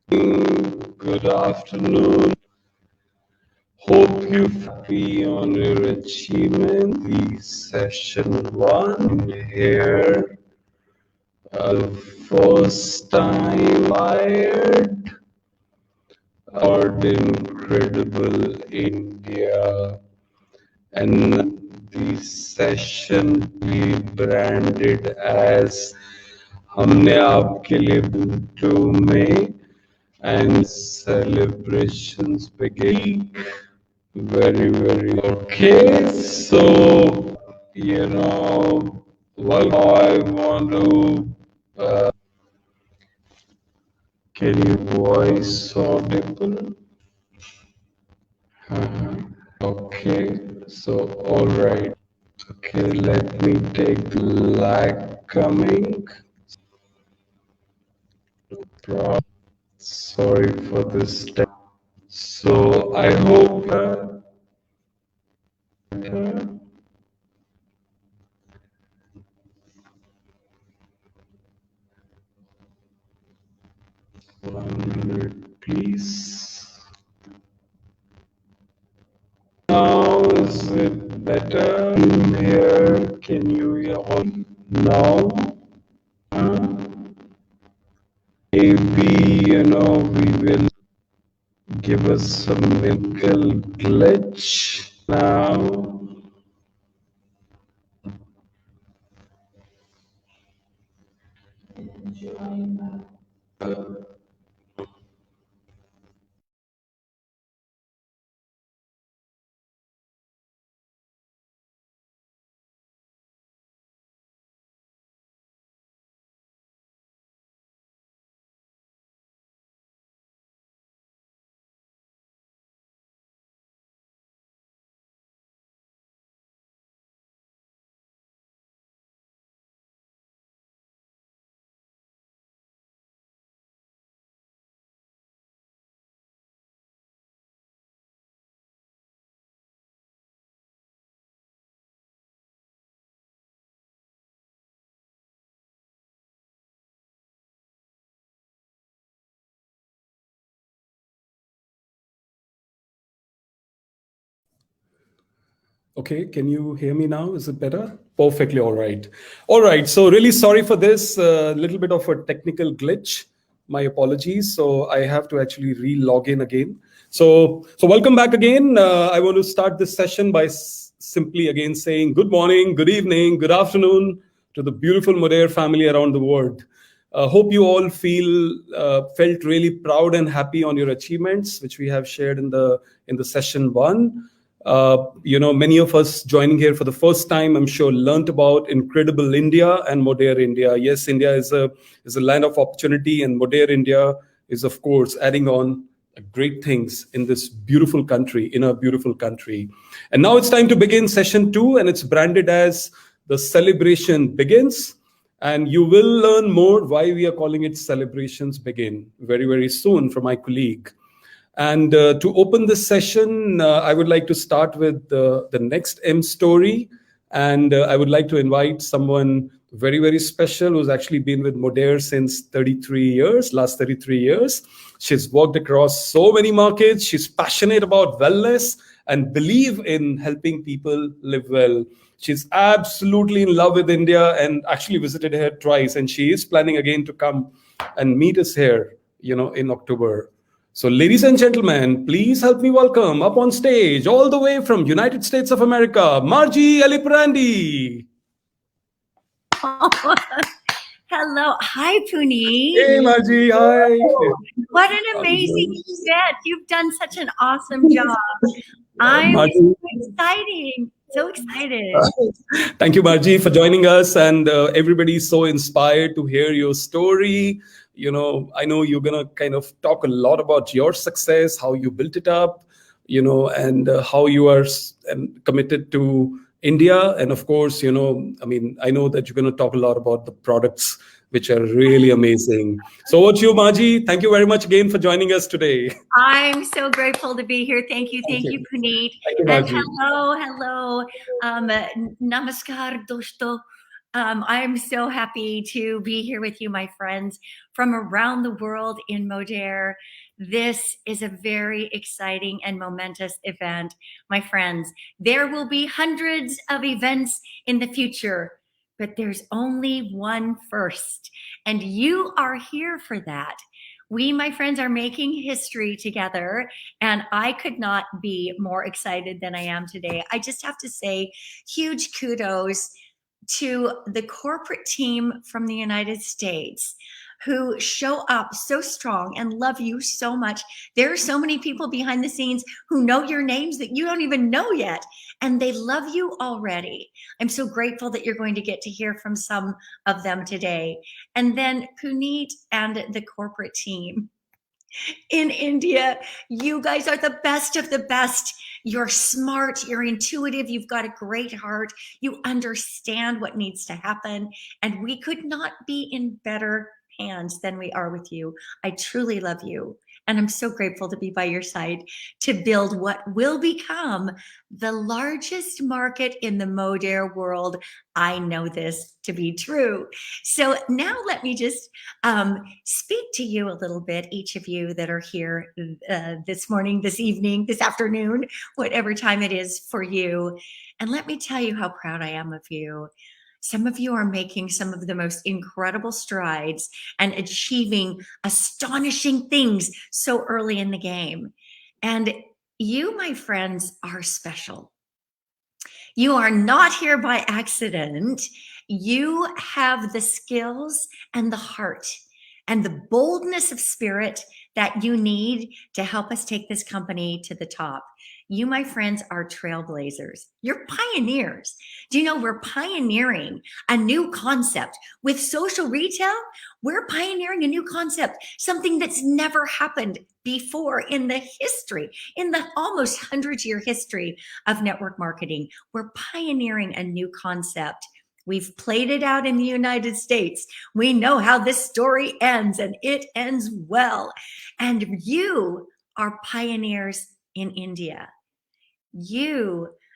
good afternoon. Hope you're happy on your achievement. The session one here. First time hired or Incredible India. And the session we branded as हमने आपके लिए to में and celebrations begin. Very okay. So well, I want to. Can you voice audible? Okay. So all right. Okay. Let me take the lag coming. Sorry for this. So I hope. One minute, please. Now is it better here? Can you hear all now? Maybe we will give us some miracle glitch now. Okay, can you hear me now? Is it better? Perfectly, all right. All right, so really sorry for this little bit of a technical glitch. My apologies. So I have to actually re-log in again. So welcome back again. I want to start this session by simply again saying good morning, good evening, good afternoon to the beautiful Modere family around the world. Hope you all felt really proud and happy on your achievements, which we have shared in the session one. Many of us joining here for the first time, I'm sure, learned about Incredible India and Modere India. Yes, India is a land of opportunity, and Modere India is, of course, adding on great things in this beautiful country, in a beautiful country. And now it's time to begin session two, and it's branded as The Celebration Begins. And you will learn more why we are calling it Celebrations Begin very soon from my colleague. And to open this session, I would like to start with the next M story. And I would like to invite someone very special who's actually been with Modere since last 33 years. She's worked across so many markets. She's passionate about wellness and believe in helping people live well. She's absolutely in love with India and actually visited here twice. And she is planning again to come and meet us here, in October. So ladies and gentlemen, please help me welcome up on stage, all the way from United States of America, Margie Aliprandi. Hello. Hi, Puneet. Hey, Margie. Hi. What an amazing event. You've done such an awesome job. I'm so excited. Thank you, Margie, for joining us. And everybody's so inspired to hear your story. I know you're going to kind of talk a lot about your success, how you built it up, and how you are committed to India. And of course, I know that you're going to talk a lot about the products, which are really amazing. So over to you, Margie. Thank you very much again for joining us today. I'm so grateful to be here. Thank you, Puneet. Thank you, and Margie. hello. Namaskar, dosto. I'm so happy to be here with you, my friends, from around the world in Modere. This is a very exciting and momentous event, my friends. There will be hundreds of events in the future, but there's only one first, and you are here for that. We, my friends, are making history together, and I could not be more excited than I am today. I just have to say huge kudos to the corporate team from the United States who show up so strong and love you so much. There are so many people behind the scenes who know your names that you don't even know yet, and they love you already. I'm so grateful that you're going to get to hear from some of them today. And then Puneet and the corporate team in India, you guys are the best of the best. You're smart, you're intuitive, you've got a great heart, you understand what needs to happen, and we could not be in better hands than we are with you. I truly love you, and I'm so grateful to be by your side to build what will become the largest market in the Modere world. I know this to be true. So now let me just speak to you a little bit, each of you that are here this morning, this evening, this afternoon, whatever time it is for you. And let me tell you how proud I am of you. Some of you are making some of the most incredible strides and achieving astonishing things so early in the game. And you, my friends, are special. You are not here by accident. You have the skills and the heart and the boldness of spirit that you need to help us take this company to the top. You, my friends, are trailblazers. You're pioneers. Do you know we're pioneering a new concept with social retail? We're pioneering a new concept, something that's never happened before in the history, in the almost 100-year history of network marketing. We're pioneering a new concept. We've played it out in the United States. We know how this story ends, and it ends well. And you are pioneers in India.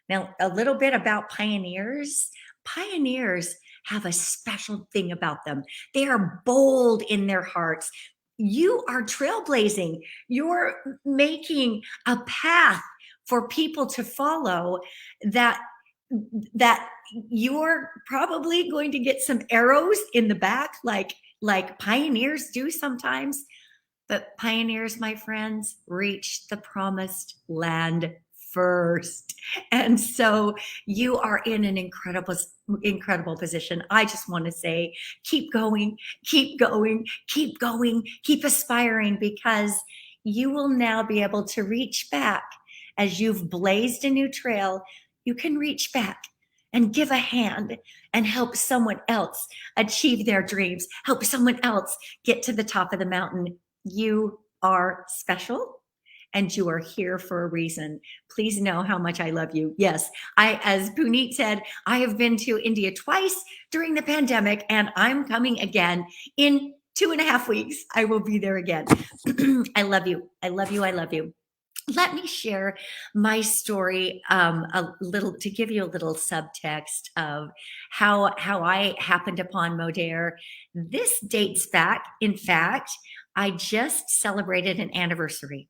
Now a little bit about pioneers. Pioneers have a special thing about them. They are bold in their hearts. You are trailblazing. You're making a path for people to follow that you're probably going to get some arrows in the back like pioneers do sometimes. But pioneers, my friends, reach the promised land first. And so you are in an incredible position. I just want to say, keep going, keep going, keep going, keep aspiring, because you will now be able to reach back. As you've blazed a new trail, you can reach back and give a hand and help someone else achieve their dreams, help someone else get to the top of the mountain. You are special, and you are here for a reason. Please know how much I love you. Yes, as Puneet said, I have been to India twice during the pandemic, and I'm coming again in 2.5 weeks. I will be there again. I love you. I love you. I love you. Let me share my story a little to give you a little subtext of how I happened upon Modere. This dates back, in fact, I just celebrated an anniversary.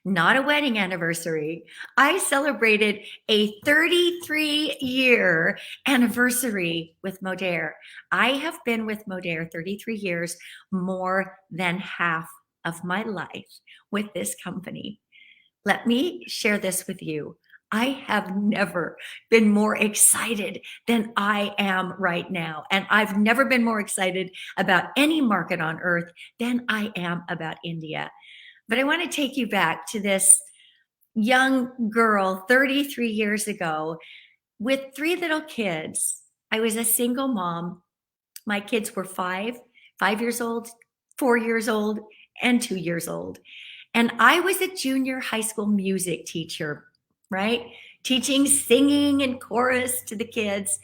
Not a wedding anniversary. I celebrated a 33-year anniversary with Modere. I have been with Modere 33 years, more than half of my life with this company. Let me share this with you. I have never been more excited than I am right now. And I've never been more excited about any market on earth than I am about India. But I want to take you back to this young girl 33 years ago with 3 little kids. I was a single mom. My kids were 5 years old, 4 years old, and 2 years old. And I was a junior high school music teacher, right? Teaching singing and chorus to the kids.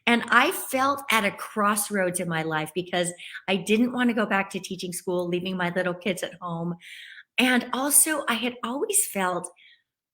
And I felt at a crossroads in my life because I didn't want to go back to teaching school, leaving my little kids at home. And also, I had always felt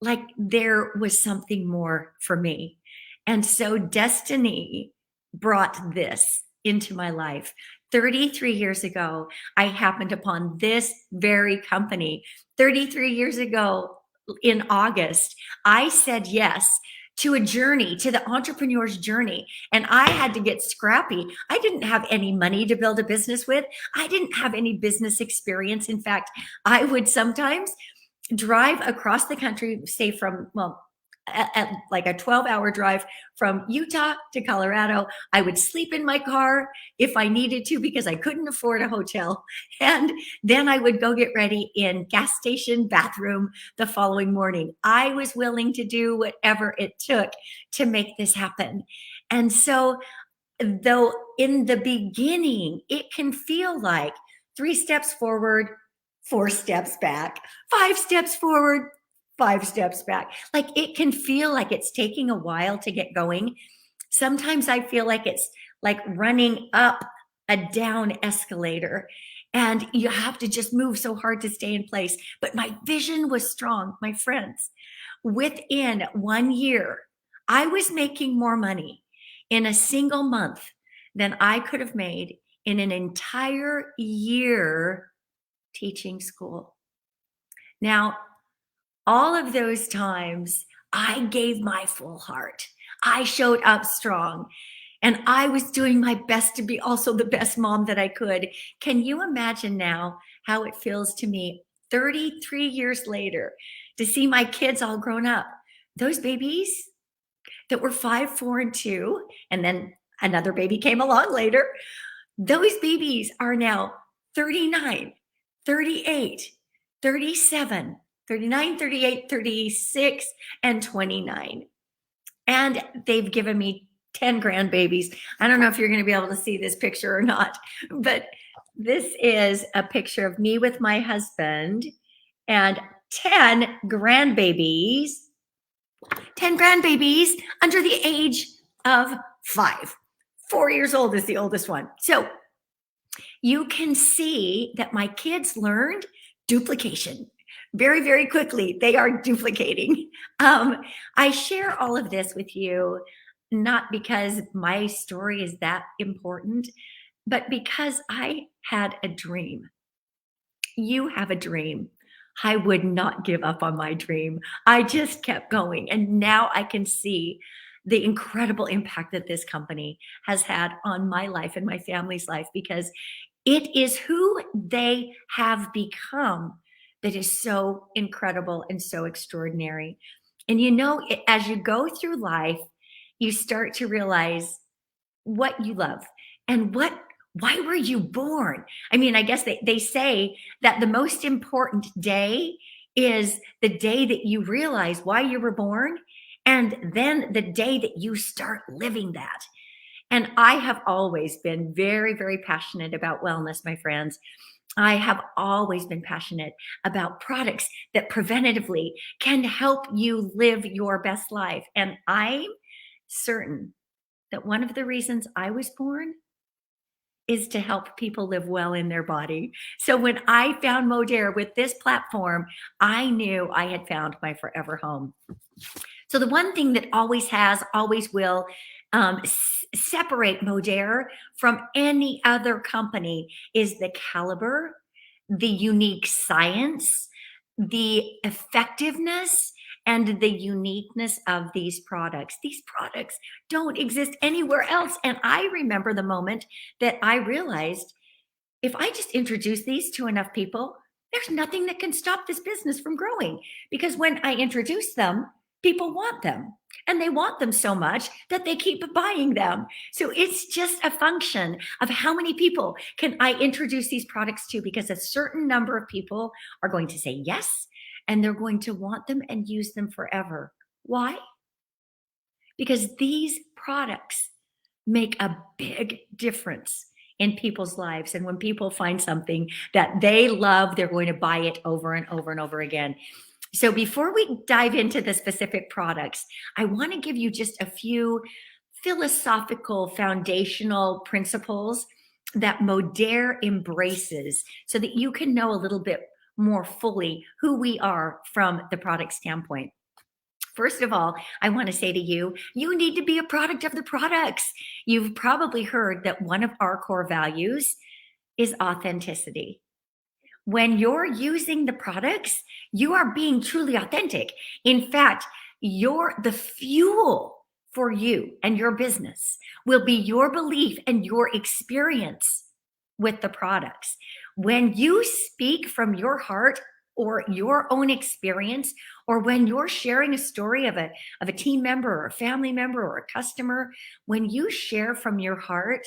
like there was something more for me. And so destiny brought this into my life. 33 years ago, I happened upon this very company. 33 years ago in August, I said yes to a journey, to the entrepreneur's journey. And I had to get scrappy. I didn't have any money to build a business with. I didn't have any business experience. In fact, I would sometimes drive across the country, say from, well, at like a 12-hour drive from Utah to Colorado. I would sleep in my car if I needed to because I couldn't afford a hotel. And then I would go get ready in gas station bathroom the following morning. I was willing to do whatever it took to make this happen. And so, though in the beginning, it can feel like 3 steps forward, 4 steps back, 5 steps forward, 5 steps back. Like it can feel like it's taking a while to get going. Sometimes I feel like it's like running up a down escalator and you have to just move so hard to stay in place. But my vision was strong, my friends. Within 1 year, I was making more money in a single month than I could have made in an entire year teaching school. Now, all of those times, I gave my full heart. I showed up strong. And I was doing my best to be also the best mom that I could. Can you imagine now how it feels to me 33 years later to see my kids all grown up? Those babies that were 5, 4, and 2, and then another baby came along later. Those babies are now 39, 38, 37, 39, 38, 36, and 29. And they've given me 10 grandbabies. I don't know if you're going to be able to see this picture or not, but this is a picture of me with my husband and 10 grandbabies, 10 grandbabies under the age of 5. 4 years old is the oldest one. So you can see that my kids learned duplication. Very, very quickly, they are duplicating. I share all of this with you, not because my story is that important, but because I had a dream. You have a dream. I would not give up on my dream. I just kept going. And now I can see the incredible impact that this company has had on my life and my family's life, because it is who they have become that is so incredible and so extraordinary. And you know, as you go through life, you start to realize what you love and why were you born? I mean, I guess they say that the most important day is the day that you realize why you were born, and then the day that you start living that. And I have always been very, very passionate about wellness, my friends. I have always been passionate about products that preventatively can help you live your best life. And I'm certain that one of the reasons I was born is to help people live well in their body. So when I found Modere with this platform, I knew I had found my forever home. So the one thing that always has, always will, separate Modere from any other company is the caliber, the unique science, the effectiveness, and the uniqueness of these products. These products don't exist anywhere else. And I remember the moment that I realized if I just introduce these to enough people, there's nothing that can stop this business from growing. Because when I introduce them, people want them, and they want them so much that they keep buying them. So it's just a function of how many people can I introduce these products to, because a certain number of people are going to say yes, and they're going to want them and use them forever. Why? Because these products make a big difference in people's lives. And when people find something that they love, they're going to buy it over and over and over again. So before we dive into the specific products, I want to give you just a few philosophical foundational principles that Modere embraces so that you can know a little bit more fully who we are from the product standpoint. First of all, I want to say to you, you need to be a product of the products. You've probably heard that one of our core values is authenticity. When you're using the products, you are being truly authentic. In fact, the fuel for you and your business will be your belief and your experience with the products. When you speak from your heart or your own experience, or when you're sharing a story of a team member or a family member or a customer, when you share from your heart,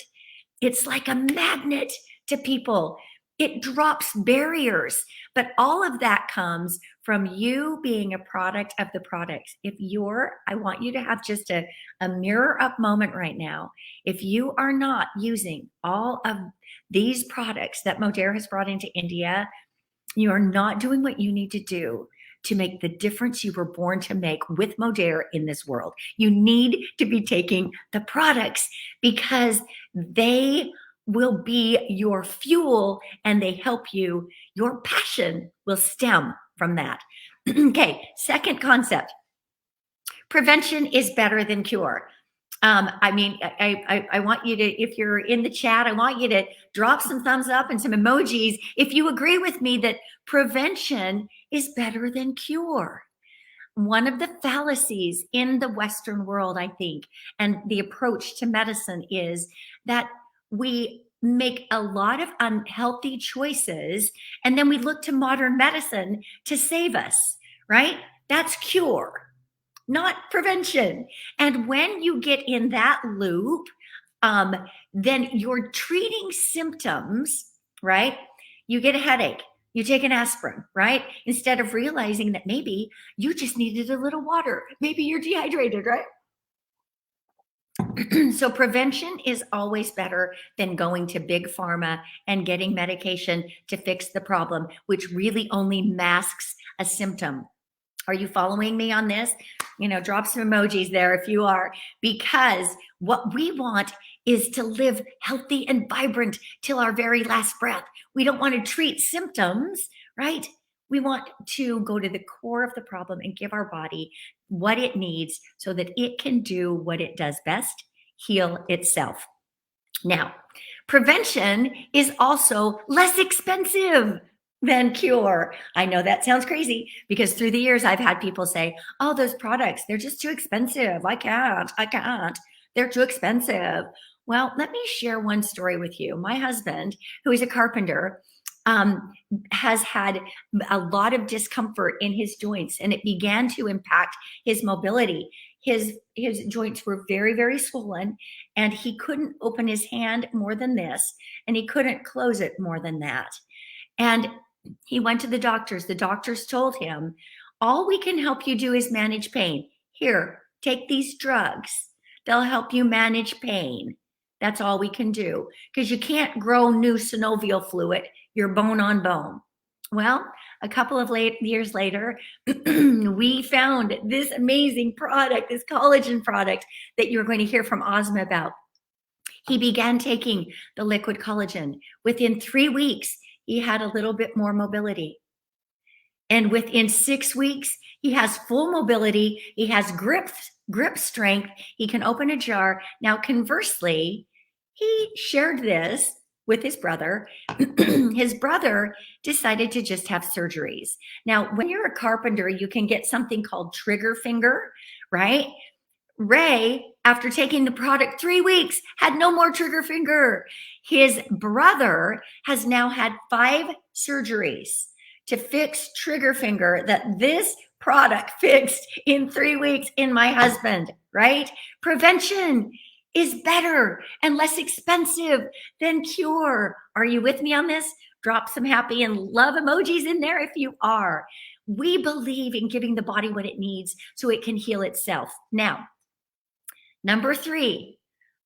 it's like a magnet to people. It drops barriers, but all of that comes from you being a product of the products. I want you to have just a mirror up moment right now. If you are not using all of these products that Modere has brought into India, you are not doing what you need to do to make the difference you were born to make with Modere in this world. You need to be taking the products because they will be your fuel and they help you. Your passion will stem from that. Okay, second concept. Prevention is better than cure. I want you to, if you're in the chat, I want you to drop some thumbs up and some emojis if you agree with me that prevention is better than cure. One of the fallacies in the Western world, I think, and the approach to medicine is that we make a lot of unhealthy choices and then we look to modern medicine to save us, right? That's cure, not prevention. And when you get in that loop, then you're treating symptoms, right? You get a headache, you take an aspirin, right? Instead of realizing that maybe you just needed a little water. Maybe you're dehydrated, right? So prevention is always better than going to big pharma and getting medication to fix the problem, which really only masks a symptom. Are you following me on this? Drop some emojis there if you are, because what we want is to live healthy and vibrant till our very last breath. We don't want to treat symptoms, right? We want to go to the core of the problem and give our body what it needs so that it can do what it does best, heal itself. Now, prevention is also less expensive than cure. I know that sounds crazy because through the years I've had people say, oh, those products, they're just too expensive. I can't. They're too expensive. Well, let me share one story with you. My husband, who is a carpenter, has had a lot of discomfort in his joints, and it began to impact his mobility. His joints were very, very swollen, and he couldn't open his hand more than this, and he couldn't close it more than that. And he went to the doctors. The doctors told him, all we can help you do is manage pain. Here, take these drugs. They'll help you manage pain. That's all we can do, because you can't grow new synovial fluid. You're bone on bone. Well, a couple of years later, we found this amazing product, this collagen product that you're going to hear from Asma about. He began taking the liquid collagen. Within 3 weeks, he had a little bit more mobility. And within 6 weeks, he has full mobility. He has grip strength. He can open a jar. Now, conversely, he shared this with his brother. His brother decided to just have surgeries. Now, when you're a carpenter, you can get something called trigger finger, right? Ray, after taking the product 3 weeks, had no more trigger finger. His brother has now had 5 surgeries to fix trigger finger that this product fixed in 3 weeks in my husband, right? Prevention is better and less expensive than cure. Are you with me on this? Drop some happy and love emojis in there if you are. We believe in giving the body what it needs so it can heal itself. Now, number 3,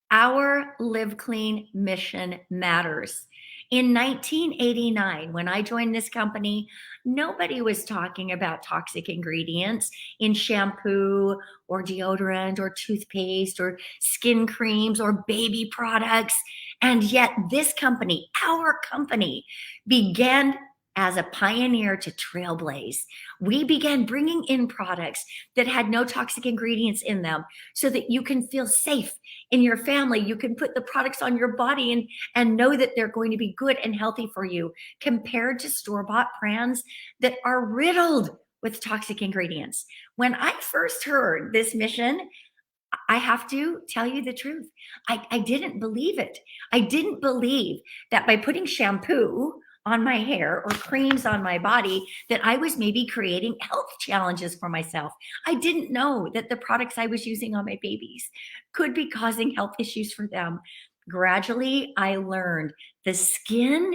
our Live Clean mission matters. In 1989, when I joined this company, nobody was talking about toxic ingredients in shampoo or deodorant or toothpaste or skin creams or baby products. And yet this company, our company, began as a pioneer to trailblaze. We began bringing in products that had no toxic ingredients in them so that you can feel safe in your family. You can put the products on your body and know that they're going to be good and healthy for you, compared to store-bought brands that are riddled with toxic ingredients. When I first heard this mission, I have to tell you the truth, I didn't believe it. I didn't believe that by putting shampoo on my hair or creams on my body that I was maybe creating health challenges for myself. I didn't know that the products I was using on my babies could be causing health issues for them. Gradually, I learned the skin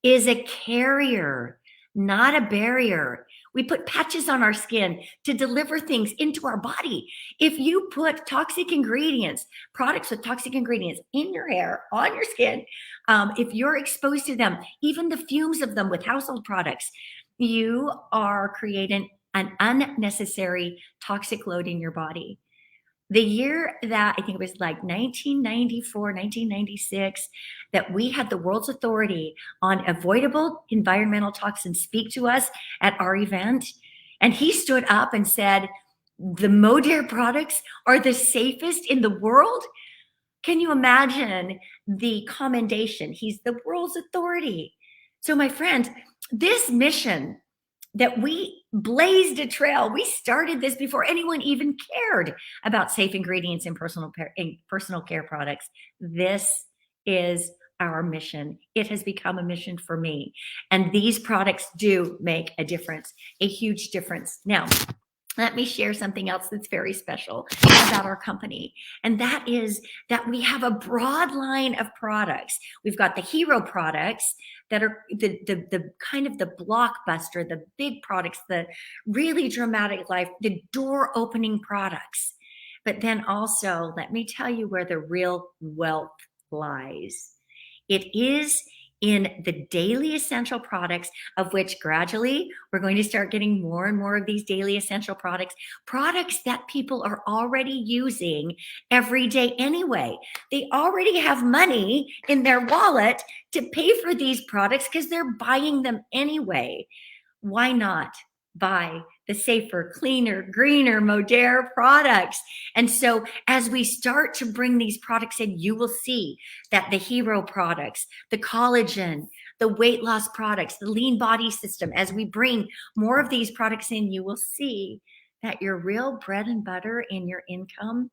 is a carrier, not a barrier. We put patches on our skin to deliver things into our body. If you put toxic ingredients, products with toxic ingredients in your hair, on your skin, if you're exposed to them, even the fumes of them with household products, you are creating an unnecessary toxic load in your body. The year that I think it was like 1994, 1996, that we had the world's authority on avoidable environmental toxins speak to us at our event. And he stood up and said, the Modere products are the safest in the world. Can you imagine the commendation? He's the world's authority. So my friends, this mission that we blazed a trail. We started this before anyone even cared about safe ingredients in personal care products. This is our mission. It has become a mission for me. And these products do make a difference, a huge difference. Now, let me share something else that's very special about our company. And that is that we have a broad line of products. We've got the hero products that are the kind of the blockbuster, the big products, the really dramatic life, the door opening products. But then also, let me tell you where the real wealth lies. It is in the daily essential products, of which gradually we're going to start getting more and more of these daily essential products that people are already using every day anyway. They already have money in their wallet to pay for these products because they're buying them anyway. Why not buy the safer, cleaner, greener Modere products? And so as we start to bring these products in, you will see that the hero products, the collagen, the weight loss products, the lean body system, as we bring more of these products in, you will see that your real bread and butter in your income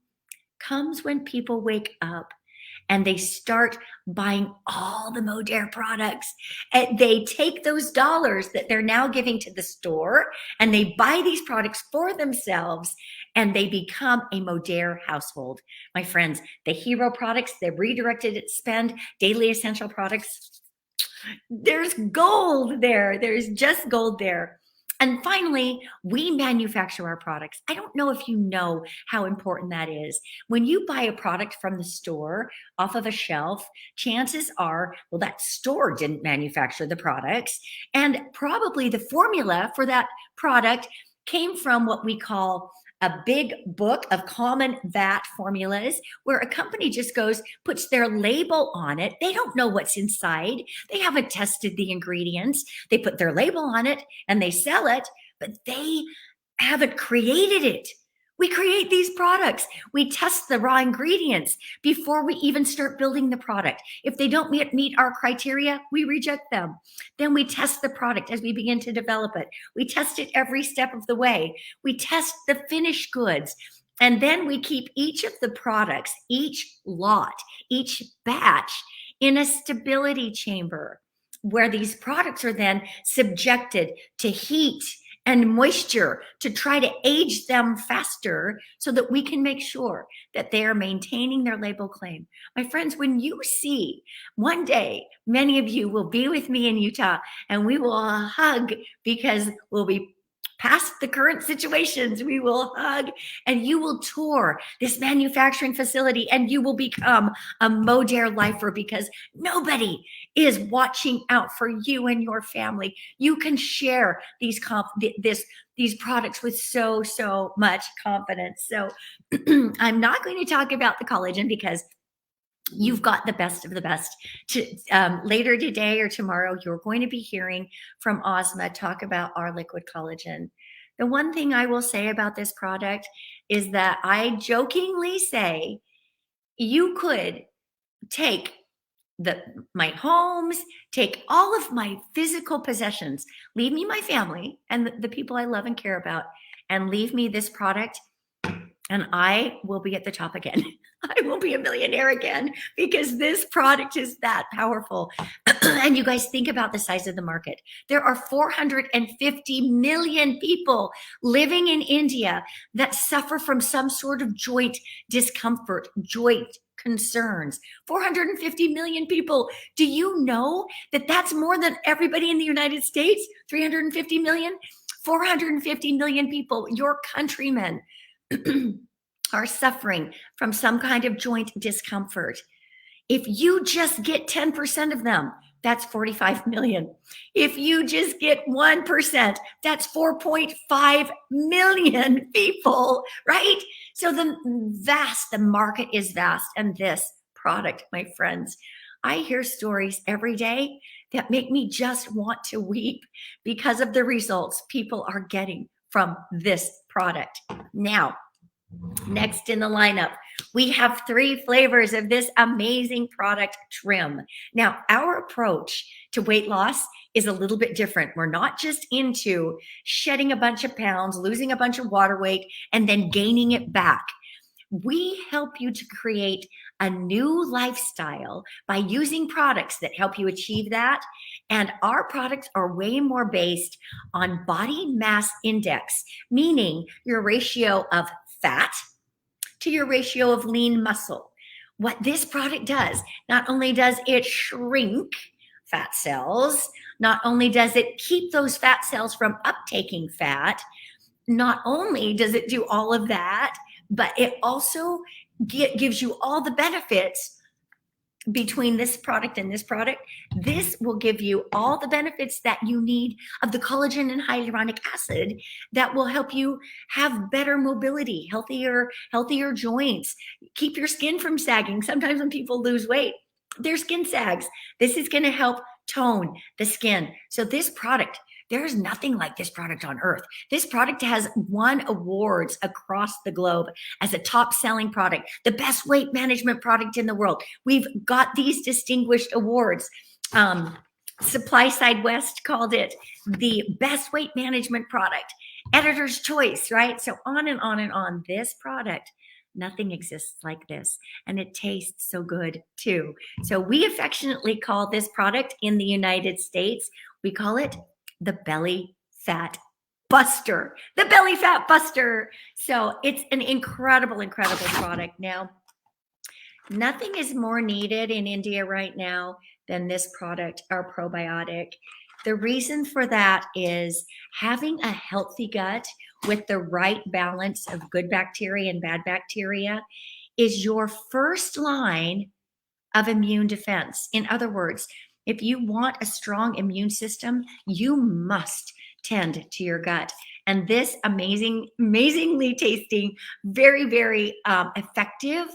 comes when people wake up and they start buying all the Modere products. And they take those dollars that they're now giving to the store and they buy these products for themselves and they become a Modere household. My friends, the hero products, the redirected spend, daily essential products, there's gold there. There's just gold there. And finally, we manufacture our products. I don't know if you know how important that is. When you buy a product from the store off of a shelf, chances are, well, that store didn't manufacture the products. And probably the formula for that product came from what we call a big book of common VAT formulas, where a company just goes, puts their label on it. They don't know what's inside. They haven't tested the ingredients. They put their label on it and they sell it, but they haven't created it. We create these products. We test the raw ingredients before we even start building the product. If they don't meet our criteria, we reject them. Then we test the product as we begin to develop it. We test it every step of the way. We test the finished goods. And then we keep each of the products, each lot, each batch in a stability chamber where these products are then subjected to heat and moisture to try to age them faster so that we can make sure that they are maintaining their label claim. My friends, when you see one day, many of you will be with me in Utah and we will hug because we'll be past the current situations. We will hug and you will tour this manufacturing facility and you will become a Modere lifer because nobody is watching out for you and your family. You can share these products with so much confidence. So I'm not going to talk about the collagen because you've got the best of the best. Later today or tomorrow, you're going to be hearing from Asma talk about our liquid collagen. The one thing I will say about this product is that I jokingly say you could take my homes, take all of my physical possessions, leave me my family and the people I love and care about, and leave me this product, and I will be at the top again. I will be a millionaire again, because this product is that powerful. And you guys, think about the size of the market. There are 450 million people living in India that suffer from some sort of joint discomfort, joint concerns. 450 million people. Do you know that that's more than everybody in the United States? 350 million? 450 million people, your countrymen, are suffering from some kind of joint discomfort. If you just get 10% of them, that's 45 million. If you just get 1%, that's 4.5 million people, right? So the market is vast. And this product, my friends, I hear stories every day that make me just want to weep because of the results people are getting from this product. Now, next in the lineup, we have 3 flavors of this amazing product, Trim. Now, our approach to weight loss is a little bit different. We're not just into shedding a bunch of pounds, losing a bunch of water weight, and then gaining it back. We help you to create a new lifestyle by using products that help you achieve that. And our products are way more based on body mass index, meaning your ratio of fat to your ratio of lean muscle. What this product does, not only does it shrink fat cells, not only does it keep those fat cells from uptaking fat, not only does it do all of that, but it also gives you all the benefits between this product and this product. This will give you all the benefits that you need of the collagen and hyaluronic acid that will help you have better mobility, healthier joints, keep your skin from sagging. Sometimes when people lose weight, their skin sags. This is going to help tone the skin. So this product, there is nothing like this product on earth. This product has won awards across the globe as a top selling product, the best weight management product in the world. We've got these distinguished awards. Supply Side West called it the best weight management product, Editor's Choice, right? So on and on and on. This product, nothing exists like this. And it tastes so good too. So we affectionately call this product in the United States, we call it the Belly Fat Buster. The Belly Fat Buster. So it's an incredible product. Now, nothing is more needed in India right now than this product, our probiotic. The reason for that is having a healthy gut with the right balance of good bacteria and bad bacteria is your first line of immune defense. In other words, if you want a strong immune system, you must tend to your gut. And this amazingly tasting, very effective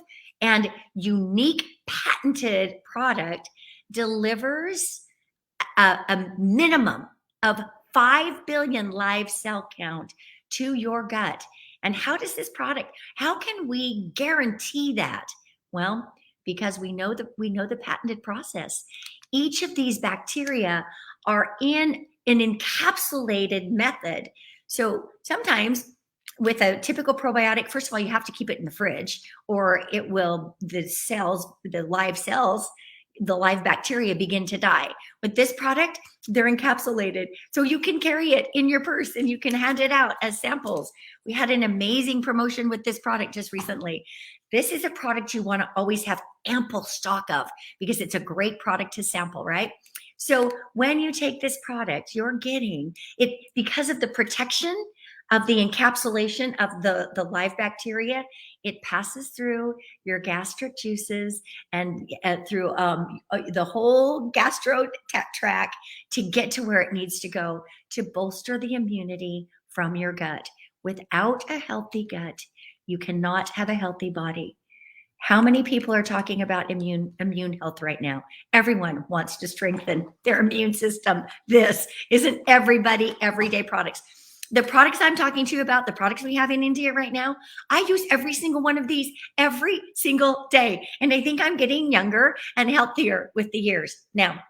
and unique patented product delivers a minimum of 5 billion live cell count to your gut. And how does this product, how can we guarantee that? Well, because we know the patented process. Each of these bacteria are in an encapsulated method. So sometimes with a typical probiotic, first of all, you have to keep it in the fridge or it will, the live bacteria begin to die. With this product, they're encapsulated. So you can carry it in your purse and you can hand it out as samples. We had an amazing promotion with this product just recently. This is a product you want to always have ample stock of because it's a great product to sample, right? So when you take this product, you're getting it because of the protection of the encapsulation of the live bacteria. It passes through your gastric juices and through the whole gastro tract to get to where it needs to go to bolster the immunity from your gut. Without a healthy gut, you cannot have a healthy body. How many people are talking about immune health right now? Everyone wants to strengthen their immune system. This isn't everybody everyday products. The products I'm talking to you about, the products we have in India right now, I use every single one of these every single day. And I think I'm getting younger and healthier with the years. Now,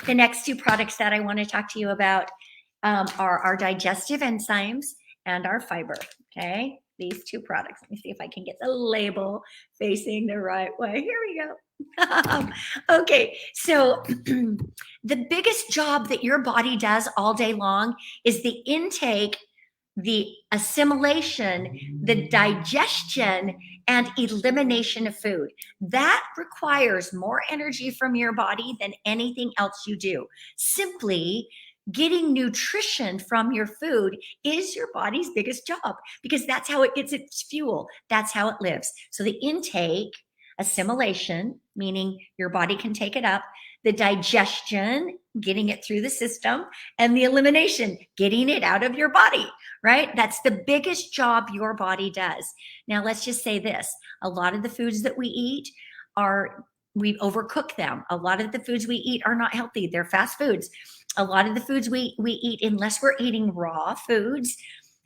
the next two products that I want to talk to you about are our digestive enzymes and our fiber, okay? These two products. Let me see if I can get the label facing the right way. Here we go. Okay, so the biggest job that your body does all day long is the intake, the assimilation, the digestion, and elimination of food. That requires more energy from your body than anything else you do. Simply getting nutrition from your food is your body's biggest job, because that's how it gets its fuel. That's how it lives. So the intake, assimilation, meaning your body can take it up, the digestion, getting it through the system, and the elimination, getting it out of your body, right? That's the biggest job your body does. Now, let's just say this. A lot of the foods that we eat we overcook them. A lot of the foods we eat are not healthy. They're fast foods. A lot of the foods we eat, unless we're eating raw foods,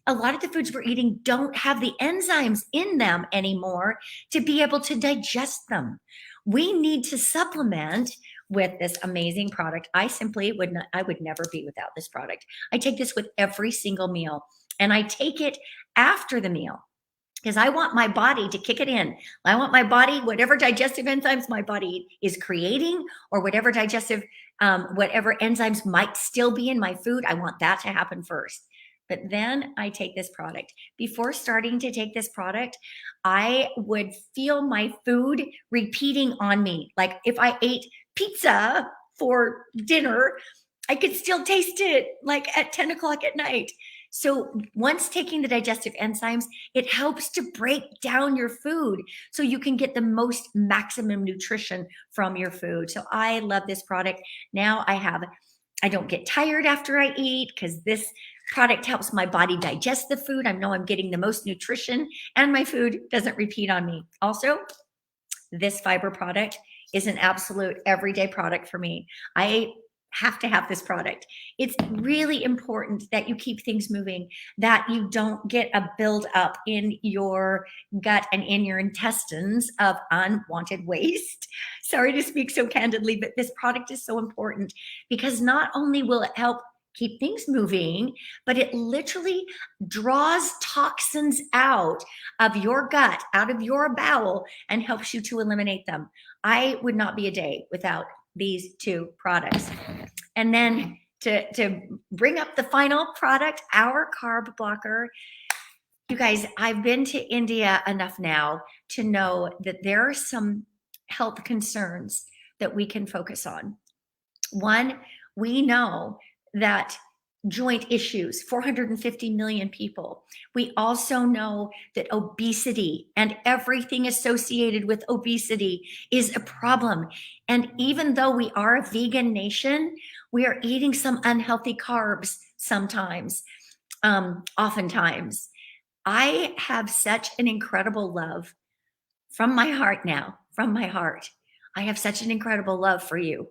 a lot of the foods we're eating don't have the enzymes in them anymore to be able to digest them. We need to supplement with this amazing product. I would never be without this product. I take this with every single meal, and I take it after the meal, because I want my body to kick it in. I want my body, whatever digestive enzymes my body is creating, or whatever whatever enzymes might still be in my food, I want that to happen first. But then I take this product. Before starting to take this product, I would feel my food repeating on me. Like if I ate pizza for dinner, I could still taste it like at 10 o'clock at night. So once taking the digestive enzymes, it helps to break down your food so you can get the most maximum nutrition from your food. So I love this product. Now I don't get tired after I eat, because this product helps my body digest the food. I know I'm getting the most nutrition, and my food doesn't repeat on me. Also, this fiber product is an absolute everyday product for me. I have to have this product. It's really important that you keep things moving, that you don't get a buildup in your gut and in your intestines of unwanted waste. Sorry to speak so candidly, but this product is so important, because not only will it help keep things moving, but it literally draws toxins out of your gut, out of your bowel, and helps you to eliminate them. I would not be a day without these two products. And then to bring up the final product, our carb blocker. You guys, I've been to India enough now to know that there are some health concerns that we can focus on. One, we know that joint issues, 450 million people. We also know that obesity and everything associated with obesity is a problem. And even though we are a vegan nation, we are eating some unhealthy carbs sometimes, oftentimes. I have such an incredible love from my heart now, from my heart. I have such an incredible love for you.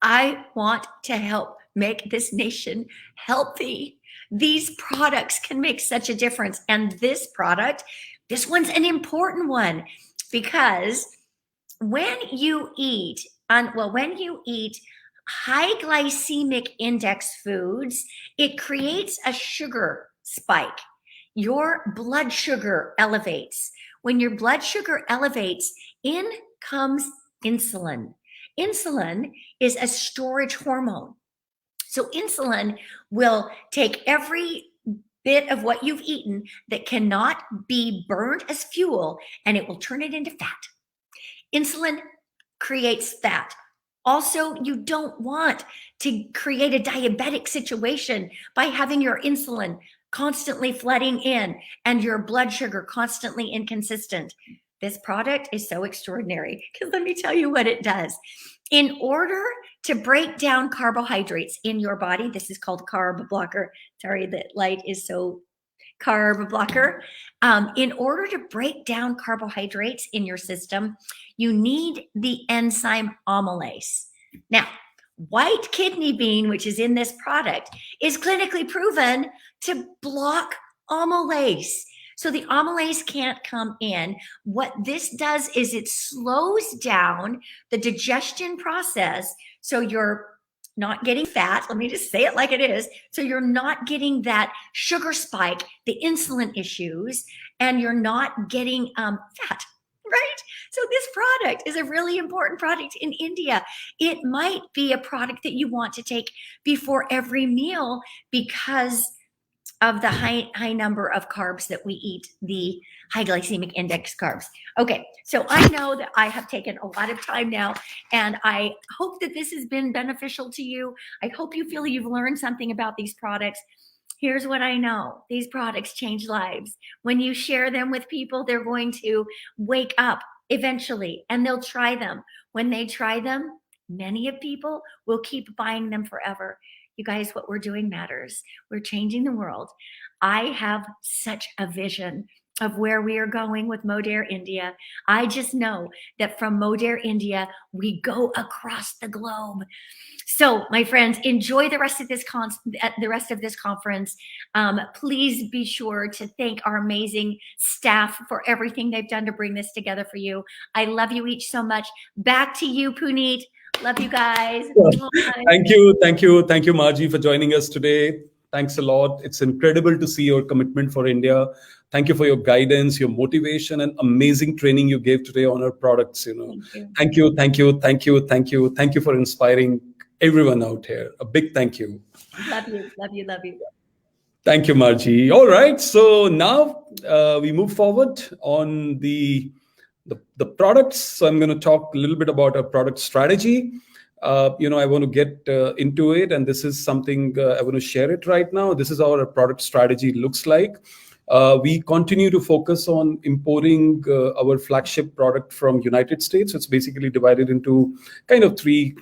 I want to help make this nation healthy. These products can make such a difference. And this product, this one's an important one, because when you eat high glycemic index foods, it creates a sugar spike. Your blood sugar elevates. When your blood sugar elevates, in comes insulin. Insulin is a storage hormone. So insulin will take every bit of what you've eaten that cannot be burned as fuel, and it will turn it into fat. Insulin creates fat. Also, you don't want to create a diabetic situation by having your insulin constantly flooding in and your blood sugar constantly inconsistent. This product is so extraordinary, because let me tell you what it does. In order to break down carbohydrates in your body, this is called carb blocker. Sorry, the light is so carb blocker. In order to break down carbohydrates in your system, you need the enzyme amylase. Now, white kidney bean, which is in this product, is clinically proven to block amylase. So the amylase can't come in. What this does is it slows down the digestion process. So you're not getting fat. Let me just say it like it is. So you're not getting that sugar spike, the insulin issues, and you're not getting fat, right? So this product is a really important product in India. It might be a product that you want to take before every meal because of the high number of carbs that we eat, the high glycemic index carbs. Okay, so I know that I have taken a lot of time now, and I hope that this has been beneficial to you. I hope you feel you've learned something about these products. Here's what I know. These products change lives. When you share them with people, they're going to wake up eventually, and they'll try them. When they try them, many of people will keep buying them forever. You guys, what we're doing matters. We're changing the world. I have such a vision of where we are going with Modere India. I just know that from Modere India, we go across the globe. So, my friends, enjoy the rest of this conference. Please be sure to thank our amazing staff for everything they've done to bring this together for you. I love you each so much. Back to you, Puneet. Love you guys. Thank you, Margie, for joining us today. Thanks a lot. It's incredible to see your commitment for India. Thank you for your guidance, your motivation, and amazing training you gave today on our products. Thank you for inspiring everyone out here. A big thank you. Love you. Thank you, Margie. All right. So now we move forward on the products. So I'm going to talk a little bit about our product strategy. I want to get into it, and this is something I want to share it right now. This is how our product strategy looks like. We continue to focus on importing our flagship product from United States. It's basically divided into kind of three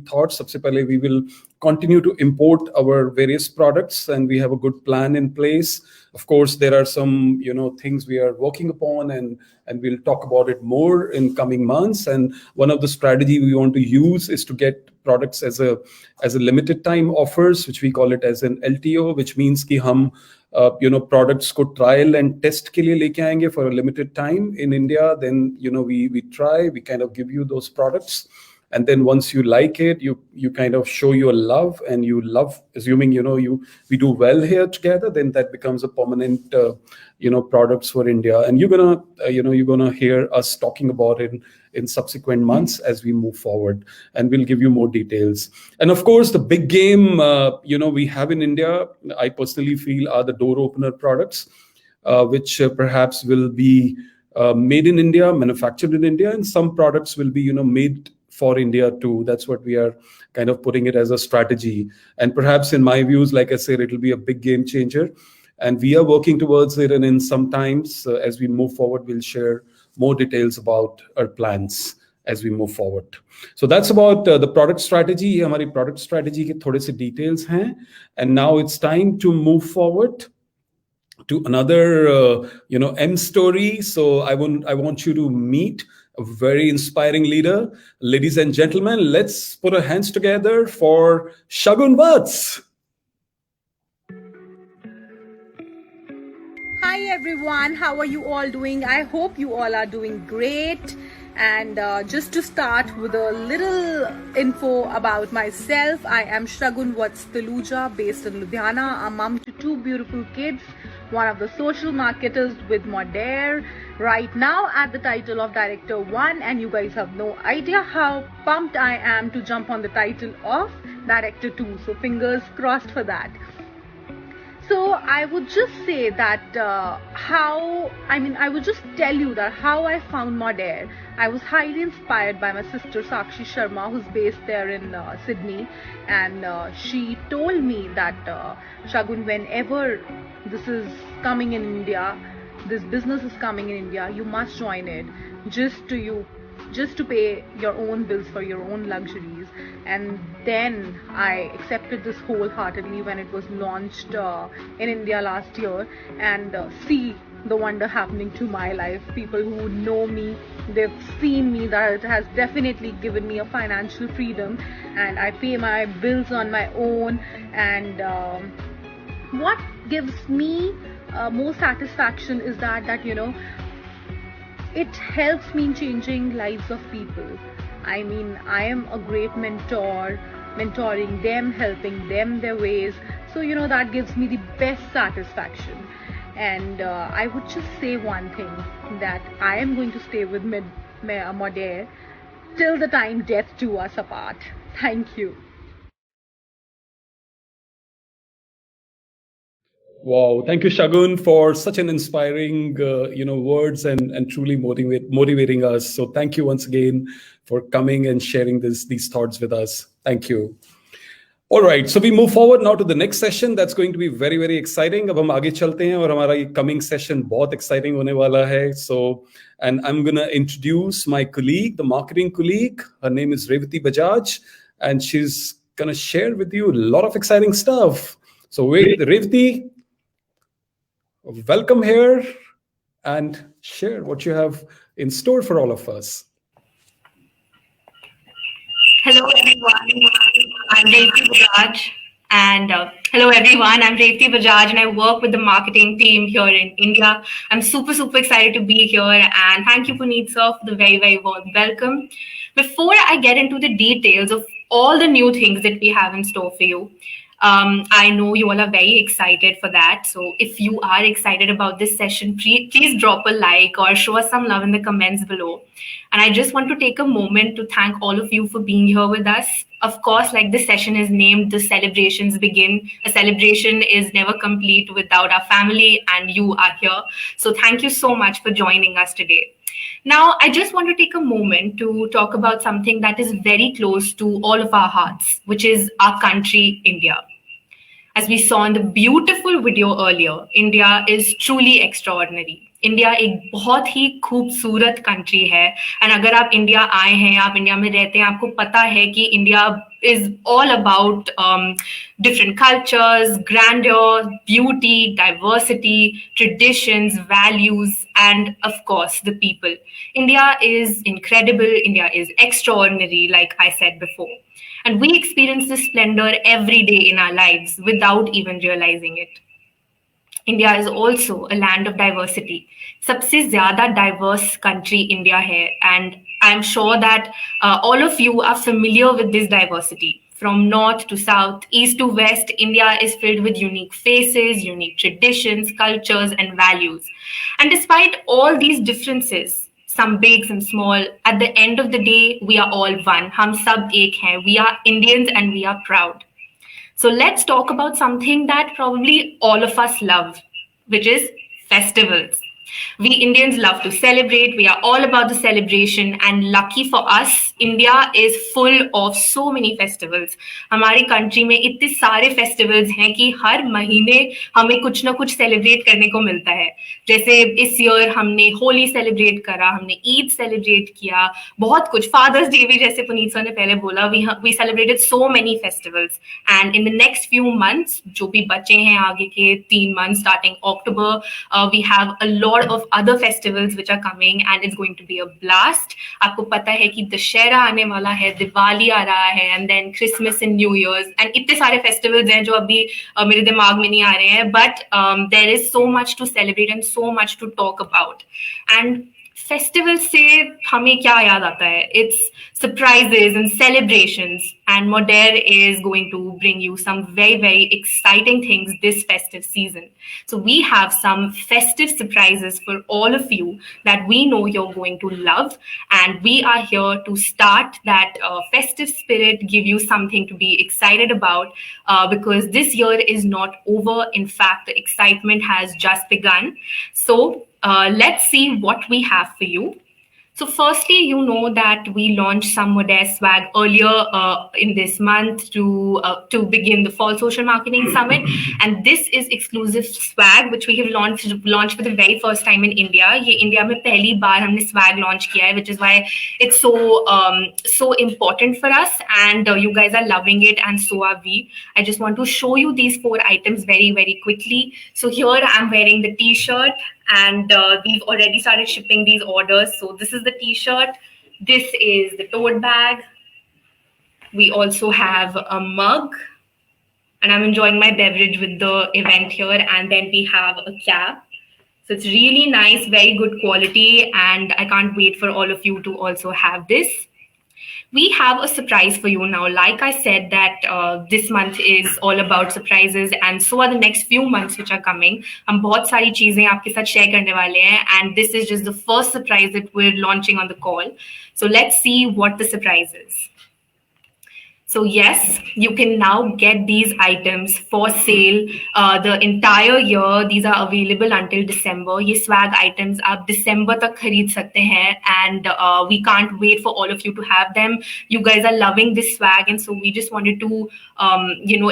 thoughts. Sabse pehle, we will continue to import our various products, and we have a good plan in place. Of course, there are some things we are working upon, and we'll talk about it more in coming months. And one of the strategy we want to use is to get products as a limited time offers, which we call it as an LTO, which means ki hum products ko trial and test ke liye leke aayenge for a limited time in India. Then we try, we kind of give you those products. And then once you like it, you kind of show your love, and you love, assuming we do well here together, then that becomes a permanent products for India. And you're gonna hear us talking about it in subsequent months as we move forward, and we'll give you more details. And of course, the big game we have in India, I personally feel, are the door opener products, which perhaps will be made in India, manufactured in India, and some products will be made for India too. That's what we are kind of putting it as a strategy. And perhaps in my views, like I said, it'll be a big game changer. And we are working towards it. And in some times, as we move forward, we'll share more details about our plans as we move forward. So that's about the product strategy. Hamari product strategy ke thode se details hain. And now it's time to move forward to another M story. So I want you to meet a very inspiring leader. Ladies and gentlemen, let's put our hands together for Shagun Vats. Hi everyone, how are you all doing? I hope you all are doing great. And just to start with a little info about myself, I am Shagun Vats Taluja, based in Ludhiana, a mom to two beautiful kids, one of the social marketers with Modere, right now at the title of Director 1, and you guys have no idea how pumped I am to jump on the title of Director 2, so fingers crossed for that. So I would just say that I would just tell you that how I found Modere. I was highly inspired by my sister Sakshi Sharma, who's based there in Sydney, and she told me that Shagun, whenever this is coming in India, this business is coming in India, you must join it. Just to you just to pay your own bills for your own luxuries. And then I accepted this wholeheartedly when it was launched in India last year, and see the wonder happening to my life. People who know me, they've seen me, that it has definitely given me a financial freedom, and I pay my bills on my own. And what gives me more satisfaction is that it helps me in changing lives of people. I mean, I am a great mentor, mentoring them, helping them their ways. So that gives me the best satisfaction. And I would just say one thing, that I am going to stay with Modere till the time death do us apart. Thank you. Wow, thank you, Shagun, for such an inspiring, words and truly motivating us. So thank you once again for coming and sharing these thoughts with us. Thank you. All right, so we move forward now to the next session. That's going to be very, very exciting. अब हम आगे चलते हैं और हमारा ये coming session बहुत exciting होने वाला है. So, and I'm gonna introduce my colleague, the marketing colleague. Her name is Revati Bajaj, and she's gonna share with you a lot of exciting stuff. So, Revati, welcome here and share what you have in store for all of us. Hello everyone, I'm Radhika Bajaj, and hello everyone, I'm Radhika Bajaj, and I work with the marketing team here in India. I'm super excited to be here, and thank you, Puneet sir, for the very warm welcome. Before I get into the details of all the new things that we have in store for you, I know you all are very excited for that. So if you are excited about this session, please drop a like or show us some love in the comments below. And I just want to take a moment to thank all of you for being here with us. Of course, like this session is named The Celebrations Begin. A celebration is never complete without our family, and you are here. So thank you so much for joining us today. Now, I just want to take a moment to talk about something that is very close to all of our hearts, which is our country, India. As we saw in the beautiful video earlier, India is truly extraordinary. India एक बहुत ही खूबसूरत country है, and अगर आप India आए हैं, आप India में रहते हैं, आपको पता है कि India is all about different cultures, grandeur, beauty, diversity, traditions, values, and of course, the people. India is incredible. India is extraordinary, like I said before. And we experience this splendor every day in our lives without even realizing it. India is also a land of diversity. सबसे ज़्यादा diverse country India है, and I'm sure that all of you are familiar with this diversity. From north to south, east to west, India is filled with unique faces, unique traditions, cultures, and values. And despite all these differences, some big, some small, at the end of the day, we are all one. हम सब एक हैं. We are Indians and we are proud. So let's talk about something that probably all of us love, which is festivals. We Indians love to celebrate. We are all about the celebration, and lucky for us, India is full of so many festivals. हमारी country में इतने सारे festivals हैं कि हर महीने हमें कुछ ना कुछ celebrate करने को मिलता है. जैसे इस year हमने होली celebrate करा, हमने ईद celebrate किया, बहुत कुछ. Father's Day भी जैसे पुनीत सर ने पहले बोला, we celebrated so many festivals. And in the next few months, जो भी बचे हैं आगे के 3 months starting October, we have a lot of other festivals which are coming, and it's going to be a blast. आपको पता है कि दशहरा आने वाला है, दिवाली आ रहा है, and then Christmas and New Year's, and इतने सारे festivals हैं जो अभी मेरे दिमाग में नहीं आ रहे हैं, but there is so much to celebrate and so much to talk about. And festival से हमें क्या याद आता है? It's surprises and celebrations, and Modere is going to bring you some very exciting things this festive season. So we have some festive surprises for all of you that we know you're going to love, and we are here to start that festive spirit, give you something to be excited about, because this year is not over. In fact, the excitement has just begun. So let's see what we have for you. So firstly, you know that we launched some Modere swag earlier in this month to begin the Fall Social Marketing Summit, and this is exclusive swag which we have launched for the very first time in India. ये India में पहली बार हमने swag launch किया है, which is why it's so important for us, and you guys are loving it, and so are we. I just want to show you these 4 items very quickly. So here I'm wearing the T-shirt, and we've already started shipping these orders. So this is the T-shirt, this is the tote bag, we also have a mug, and I'm enjoying my beverage with the event here, and then we have a cap. So it's really nice, very good quality, and I can't wait for all of you to also have this. We have a surprise for you now. Like I said that this month is all about surprises, and so are the next few months which are coming. हम बहुत सारी चीजें आपके साथ share करने वाले हैं, and this is just the first surprise that we're launching on the call. So let's see what the surprise is. So yes, you can now get these items for sale the entire year. These are available until December. ये swag items आप December तक खरीद सकते हैं, and we can't wait for all of you to have them. You guys are loving this swag, and so we just wanted to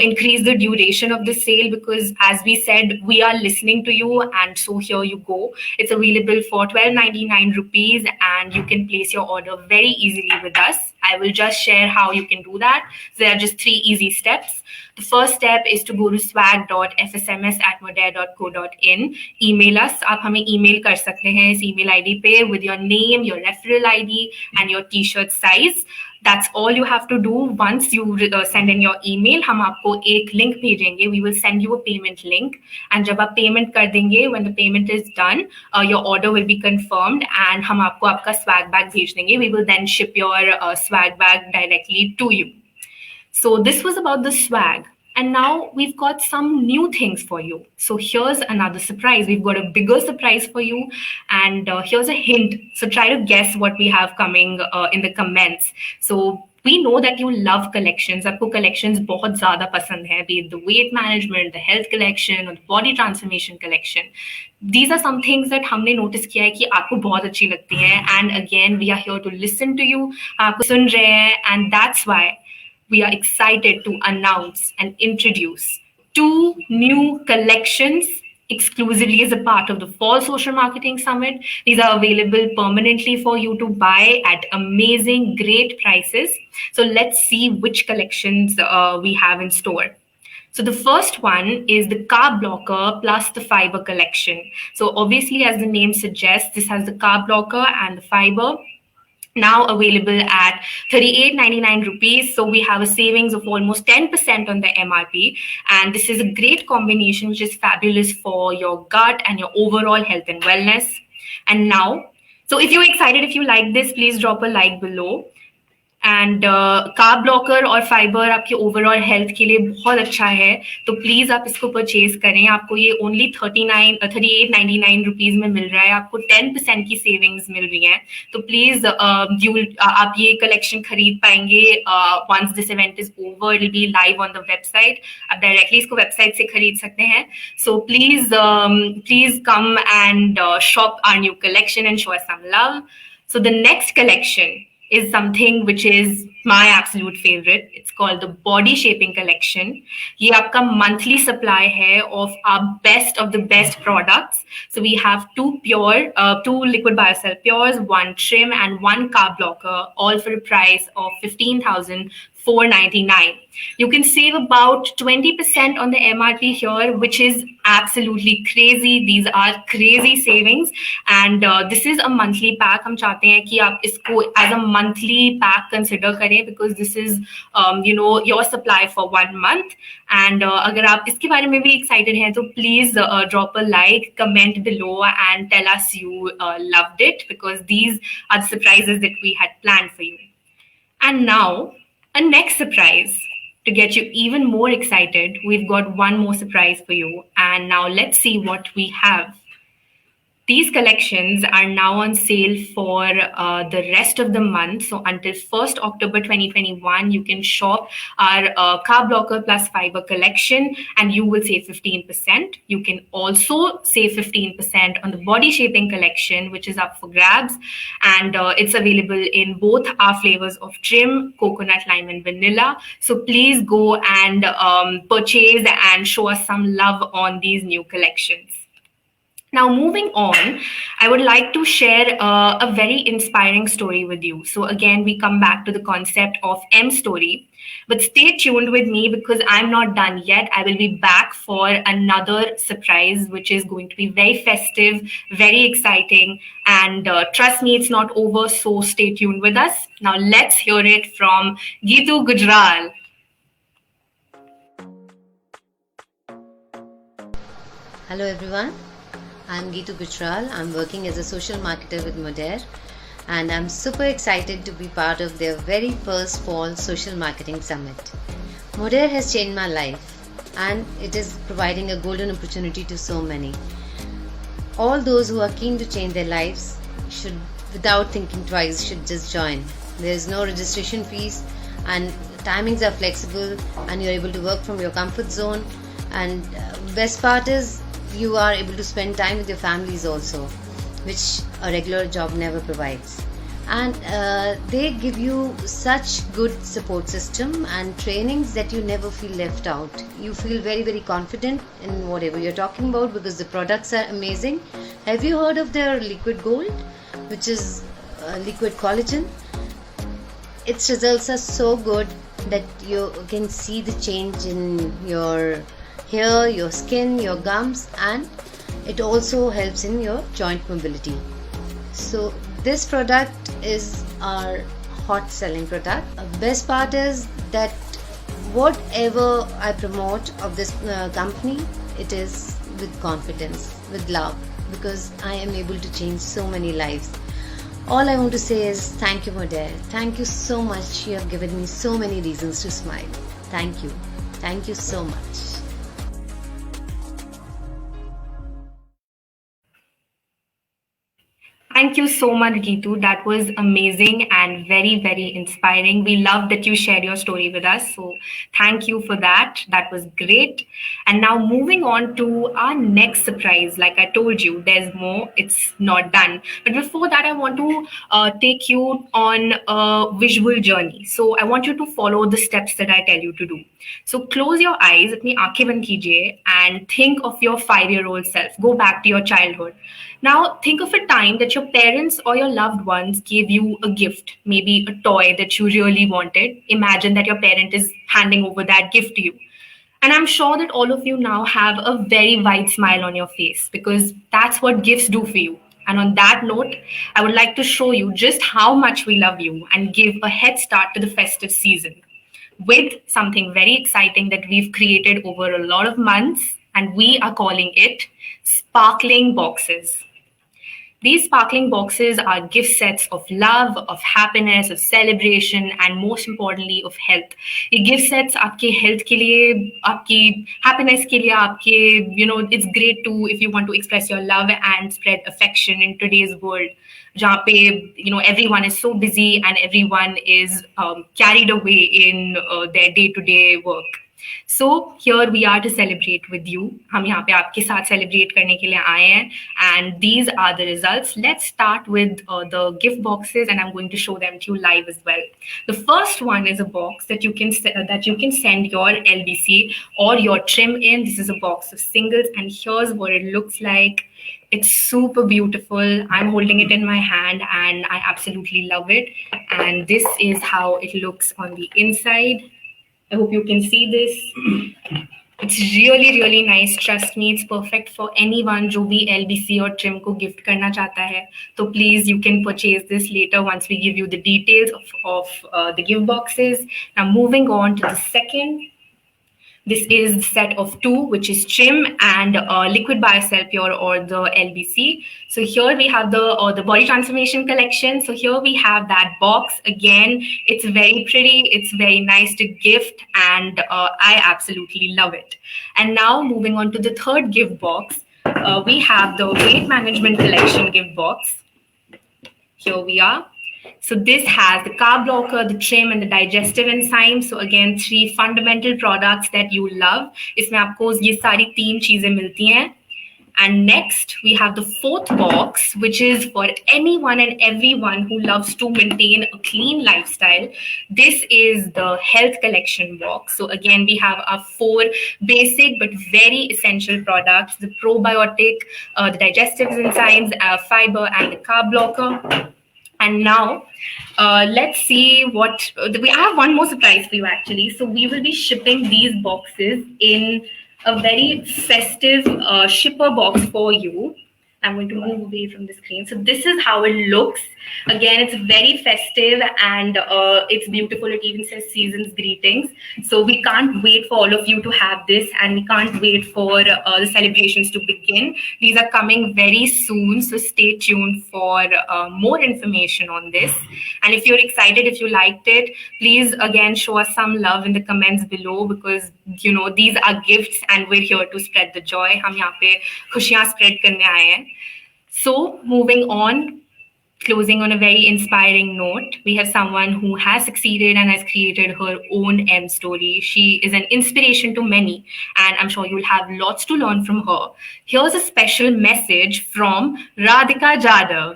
increase the duration of the sale, because as we said, we are listening to you, and so here you go. It's available for 12.99 rupees, and you can place your order very easily with us. I will just share how you can do that. So there are just 3 easy steps. The first step is to go to swag.fsms@modere.co.in. Email us. आप हमें email कर सकते हैं इस email ID पे with your name, your referral ID, and your T-shirt size. That's all you have to do. Once you send in your email, हम आपको एक link भेजेंगे. We will send you a payment link. And जब आप payment कर देंगे, when the payment is done, your order will be confirmed, and हम आपको आपका swag bag भेज देंगे. We will then ship your swag bag directly to you. So this was about the swag. And now we've got some new things for you. So here's another surprise. We've got a bigger surprise for you. And here's a hint. So try to guess what we have coming in the comments. So we know that you love collections. आपको collections बहुत ज़्यादा पसंद है, be it the weight management, the health collection, or the body transformation collection. These are some things that हमने notice किया है कि आपको बहुत अच्छी लगती हैं. And again, we are here to listen to you. आपको सुन रहे हैं, and that's why we are excited to announce and introduce 2 new collections exclusively as a part of the Fall Social Marketing Summit. These are available permanently for you to buy at amazing, great prices. So let's see which collections we have in store. So the first one is the carb blocker plus the fiber collection. So obviously, as the name suggests, this has the carb blocker and the fiber. Now available at 38.99 rupees. So we have a savings of almost 10% on the MRP. And this is a great combination, which is fabulous for your gut and your overall health and wellness. And now, so if you're excited, if you like this, please drop a like below. And carb blocker और fibre आपके overall health के लिए बहुत अच्छा है, तो please आप इसको परचेज करें. आपको ये ओनली 38.99 रुपीज में मिल रहा है. आपको 10% की सेविंग्स मिल रही है. तो प्लीज आप ये कलेक्शन खरीद पाएंगे once this event is over. It be live on the website. आप डायरेक्टली इसको वेबसाइट से खरीद सकते हैं. So please come and shop our new collection and show us some love. So the next collection is something which is my absolute favorite. It's called the body shaping collection. ये आपका monthly supply है of our best of the best products. So we have 2 liquid biocell pures, 1 trim, and 1 carb blocker, all for a price of 15,499. You can save about 20% on the MRP here, which is absolutely crazy. These are crazy savings, and this is a monthly pack. हम चाहते हैं कि आप इसको as a monthly pack consider करें, because this is your supply for 1 month. And अगर आप इसके बारे में भी excited हैं, तो please drop a like, comment below, and tell us you loved it, because these are the surprises that we had planned for you. And now, a next surprise. To get you even more excited, we've got one more surprise for you. And now let's see what we have. These collections are now on sale for the rest of the month. So until 1st October 2021, you can shop our Carb Blocker plus Fiber collection and you will save 15%. You can also save 15% on the Body Shaping collection, which is up for grabs. And it's available in both our flavors of trim, coconut, lime, and vanilla. So please go and purchase and show us some love on these new collections. Now, moving on, I would like to share a very inspiring story with you. So, again, we come back to the concept of M story. But stay tuned with me because I'm not done yet. I will be back for another surprise, which is going to be very festive, very exciting. And trust me, it's not over. So, stay tuned with us. Now, let's hear it from Geetu Gujral. Hello everyone, I'm Geetu Gujral. I'm working as a social marketer with Modere and I'm super excited to be part of their very first fall social marketing summit. Modere has changed my life and it is providing a golden opportunity to so many. All those who are keen to change their lives should, without thinking twice, should just join. There is no registration fees and timings are flexible and you're able to work from your comfort zone, and best part is you are able to spend time with your families also, which a regular job never provides. And they give you such good support system and trainings that you never feel left out. You feel very, very confident in whatever you're talking about because the products are amazing. Have you heard of their liquid gold, which is liquid collagen? Its results are so good that you can see the change in your hair, your skin, your gums, and it also helps in your joint mobility. So this product is our hot selling product. Best part is that whatever I promote of this company, it is with confidence, with love, because I am able to change so many lives. All I want to say is thank you, Modere. Thank you so much. You have given me so many reasons to smile. Thank you. Thank you so much. Thank you so much, Geetu. That was amazing and very, very inspiring. We love that you shared your story with us. So thank you for that. That was great. And now moving on to our next surprise. Like I told you, there's more. It's not done. But before that, I want to take you on a visual journey. So I want you to follow the steps that I tell you to do. So close your eyes, apni aankhein band kijiye, and think of your 5-year-old self. Go back to your childhood. Now, think of a time that your parents or your loved ones gave you a gift, maybe a toy that you really wanted. Imagine that your parent is handing over that gift to you. And I'm sure that all of you now have a very wide smile on your face because that's what gifts do for you. And on that note, I would like to show you just how much we love you and give a head start to the festive season with something very exciting that we've created over a lot of months, and we are calling it sparkling boxes. These sparkling boxes are gift sets of love, of happiness, of celebration, and most importantly, of health. ये gift sets आपके health के लिए, आपकी happiness के लिए, आपके, it's great to if you want to express your love and spread affection in today's world. जहाँ पे, everyone is so busy and everyone is carried away in their day-to-day work. So here we are to celebrate with you. हम यहाँ पे आपके साथ celebrate करने के लिए आए हैं, and these are the results. Let's start with the gift boxes, and I'm going to show them to you live as well. The first one is a box that you can send your LBC or your trim in. This is a box of singles, and here's what it looks like. It's super beautiful. I'm holding it in my hand, and I absolutely love it. And this is how it looks on the inside. I hope you can see this. It's really, really nice. Trust me, it's perfect for anyone जो भी LBC और trim को gift करना चाहता है. So please, you can purchase this later once we give you the details of the gift boxes. Now moving on to the second. This is the set of 2, which is trim and liquid biocell pure or the LBC. So here we have the body transformation collection. So here we have that box. Again, it's very pretty. It's very nice to gift, and I absolutely love it. And now moving on to the third gift box. we have the weight management collection gift box. Here we are. So this has the carb blocker, the trim, and the digestive enzyme. So again, 3 fundamental products that you love. इसमें आपको ये सारी 3 चीजें मिलती हैं. And next, we have the 4th box, which is for anyone and everyone who loves to maintain a clean lifestyle. This is the health collection box. So again, we have our 4 basic but very essential products: the probiotic, the digestive enzymes, fiber, and the carb blocker. And now, let's see what I have one more surprise for you actually. So we will be shipping these boxes in a very festive shipper box for you. I'm going to move away from the screen. So this is how it looks. Again, it's very festive and it's beautiful. It even says season's greetings. So we can't wait for all of you to have this, and we can't wait for the celebrations to begin. These are coming very soon. So stay tuned for more information on this. And if you're excited, if you liked it, please again show us some love in the comments below, because you know these are gifts and we're here to spread the joy. हम यहाँ पे खुशियाँ spread करने आए हैं. So moving on, closing on a very inspiring note, we have someone who has succeeded and has created her own M story. She is an inspiration to many, and I'm sure you'll have lots to learn from her. Here's a special message from Radhika Chatham.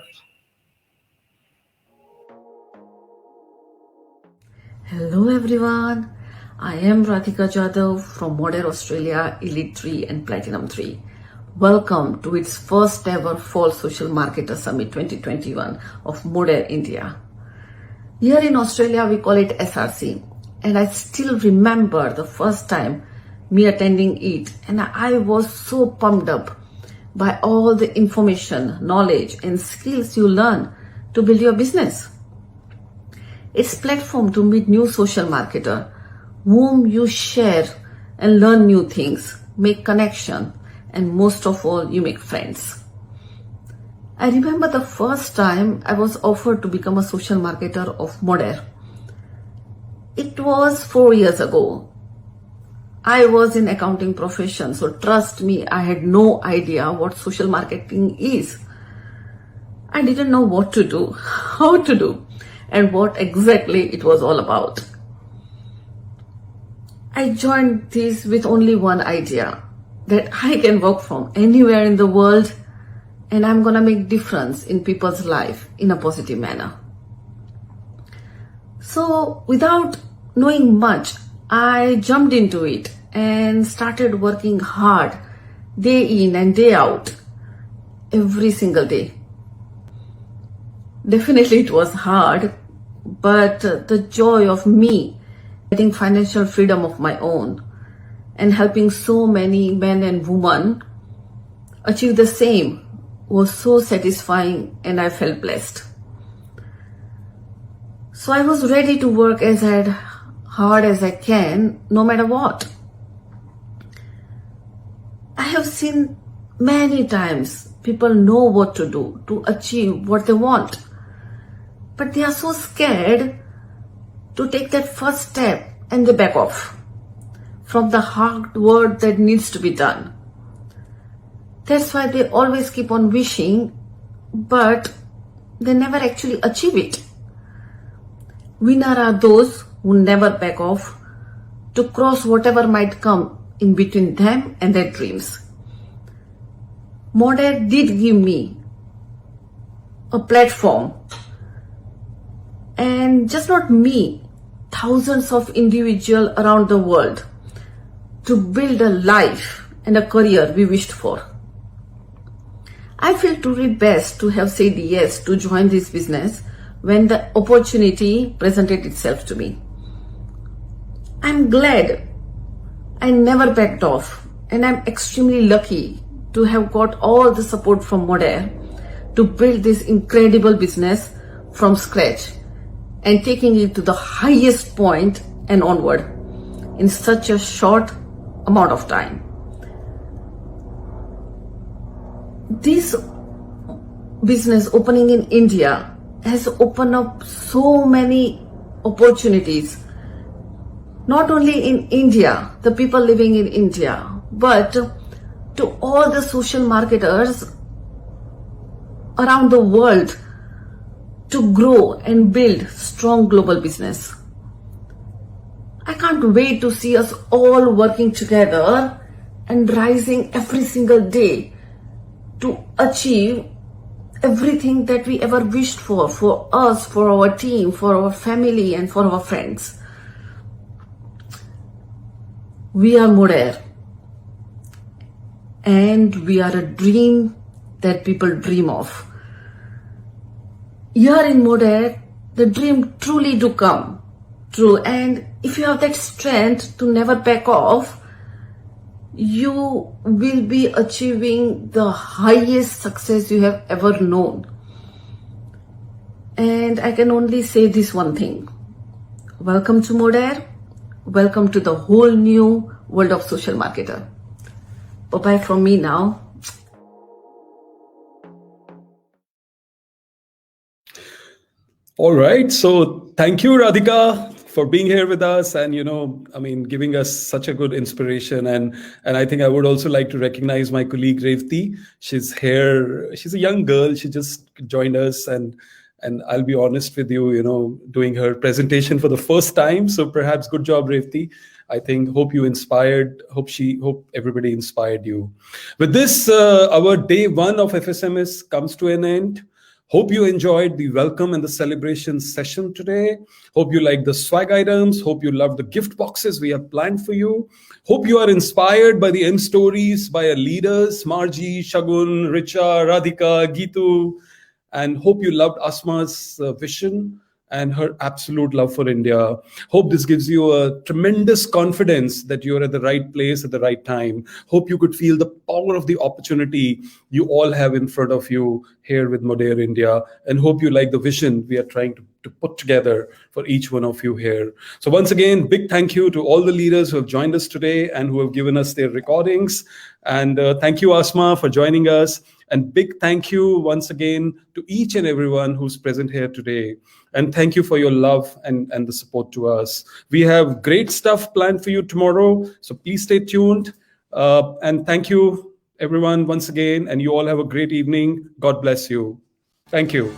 Hello everyone, I am Radhika Chatham from Modere, Australia, Elite 3 and Platinum 3. Welcome to its first ever Fall Social Marketer Summit 2021 of Modere, India. Here in Australia, we call it SRC, and I still remember the first time me attending it, and I was so pumped up by all the information, knowledge and skills you learn to build your business. It's a platform to meet new social marketer whom you share and learn new things, make connection, and most of all, you make friends. I remember the first time I was offered to become a social marketer of Modere. It was 4 years ago. I was in accounting profession, so trust me, I had no idea what social marketing is. I didn't know what to do, how to do, and what exactly it was all about. I joined this with only one idea, that I can work from anywhere in the world and I'm gonna make difference in people's life in a positive manner. So without knowing much, I jumped into it and started working hard day in and day out, every single day. Definitely it was hard, but the joy of me getting financial freedom of my own and helping so many men and women achieve the same was so satisfying, and I felt blessed. So I was ready to work as hard as I can, no matter what. I have seen many times people know what to do to achieve what they want, but they are so scared to take that first step and they back off from the hard work that needs to be done. That's why they always keep on wishing, but they never actually achieve it. Winner are those who never back off to cross whatever might come in between them and their dreams. Modere did give me a platform, and just not me, thousands of individuals around the world, to build a life and a career we wished for. I feel truly blessed to have said yes to join this business when the opportunity presented itself to me. I'm glad I never backed off, and I'm extremely lucky to have got all the support from Modere to build this incredible business from scratch and taking it to the highest point and onward in such a short amount of time. This business opening in India has opened up so many opportunities, not only in India, the people living in India, but to all the social marketers around the world to grow and build strong global business. I can't wait to see us all working together and rising every single day to achieve everything that we ever wished for us, for our team, for our family, and for our friends. We are Modere, and we are a dream that people dream of. Here in Modere, the dream truly do come true, and if you have that strength to never back off, you will be achieving the highest success you have ever known. And I can only say this one thing. Welcome to Modere. Welcome to the whole new world of social marketer. Bye-bye from me now. All right. So thank you, Radhika, for being here with us and, giving us such a good inspiration. And I think I would also like to recognize my colleague, Revti. She's here. She's a young girl. She just joined us and I'll be honest with you, doing her presentation for the first time. So perhaps good job, Revti. I think, hope everybody inspired you. With this, our day one of FSMS comes to an end. Hope you enjoyed the welcome and the celebration session today. Hope you liked the swag items. Hope you loved the gift boxes we have planned for you. Hope you are inspired by the M stories by our leaders, Marji, Shagun, Richa, Radhika, Geetu, and hope you loved Asma's vision and her absolute love for India. Hope this gives you a tremendous confidence that you're at the right place at the right time. Hope you could feel the power of the opportunity you all have in front of you here with Modere India, and hope you like the vision we are trying to put together for each one of you here. So once again, big thank you to all the leaders who have joined us today and who have given us their recordings. And thank you, Asma, for joining us. And big thank you once again to each and everyone who's present here today. And thank you for your love and the support to us. We have great stuff planned for you tomorrow, so please stay tuned. And thank you, everyone, once again. And you all have a great evening. God bless you. Thank you.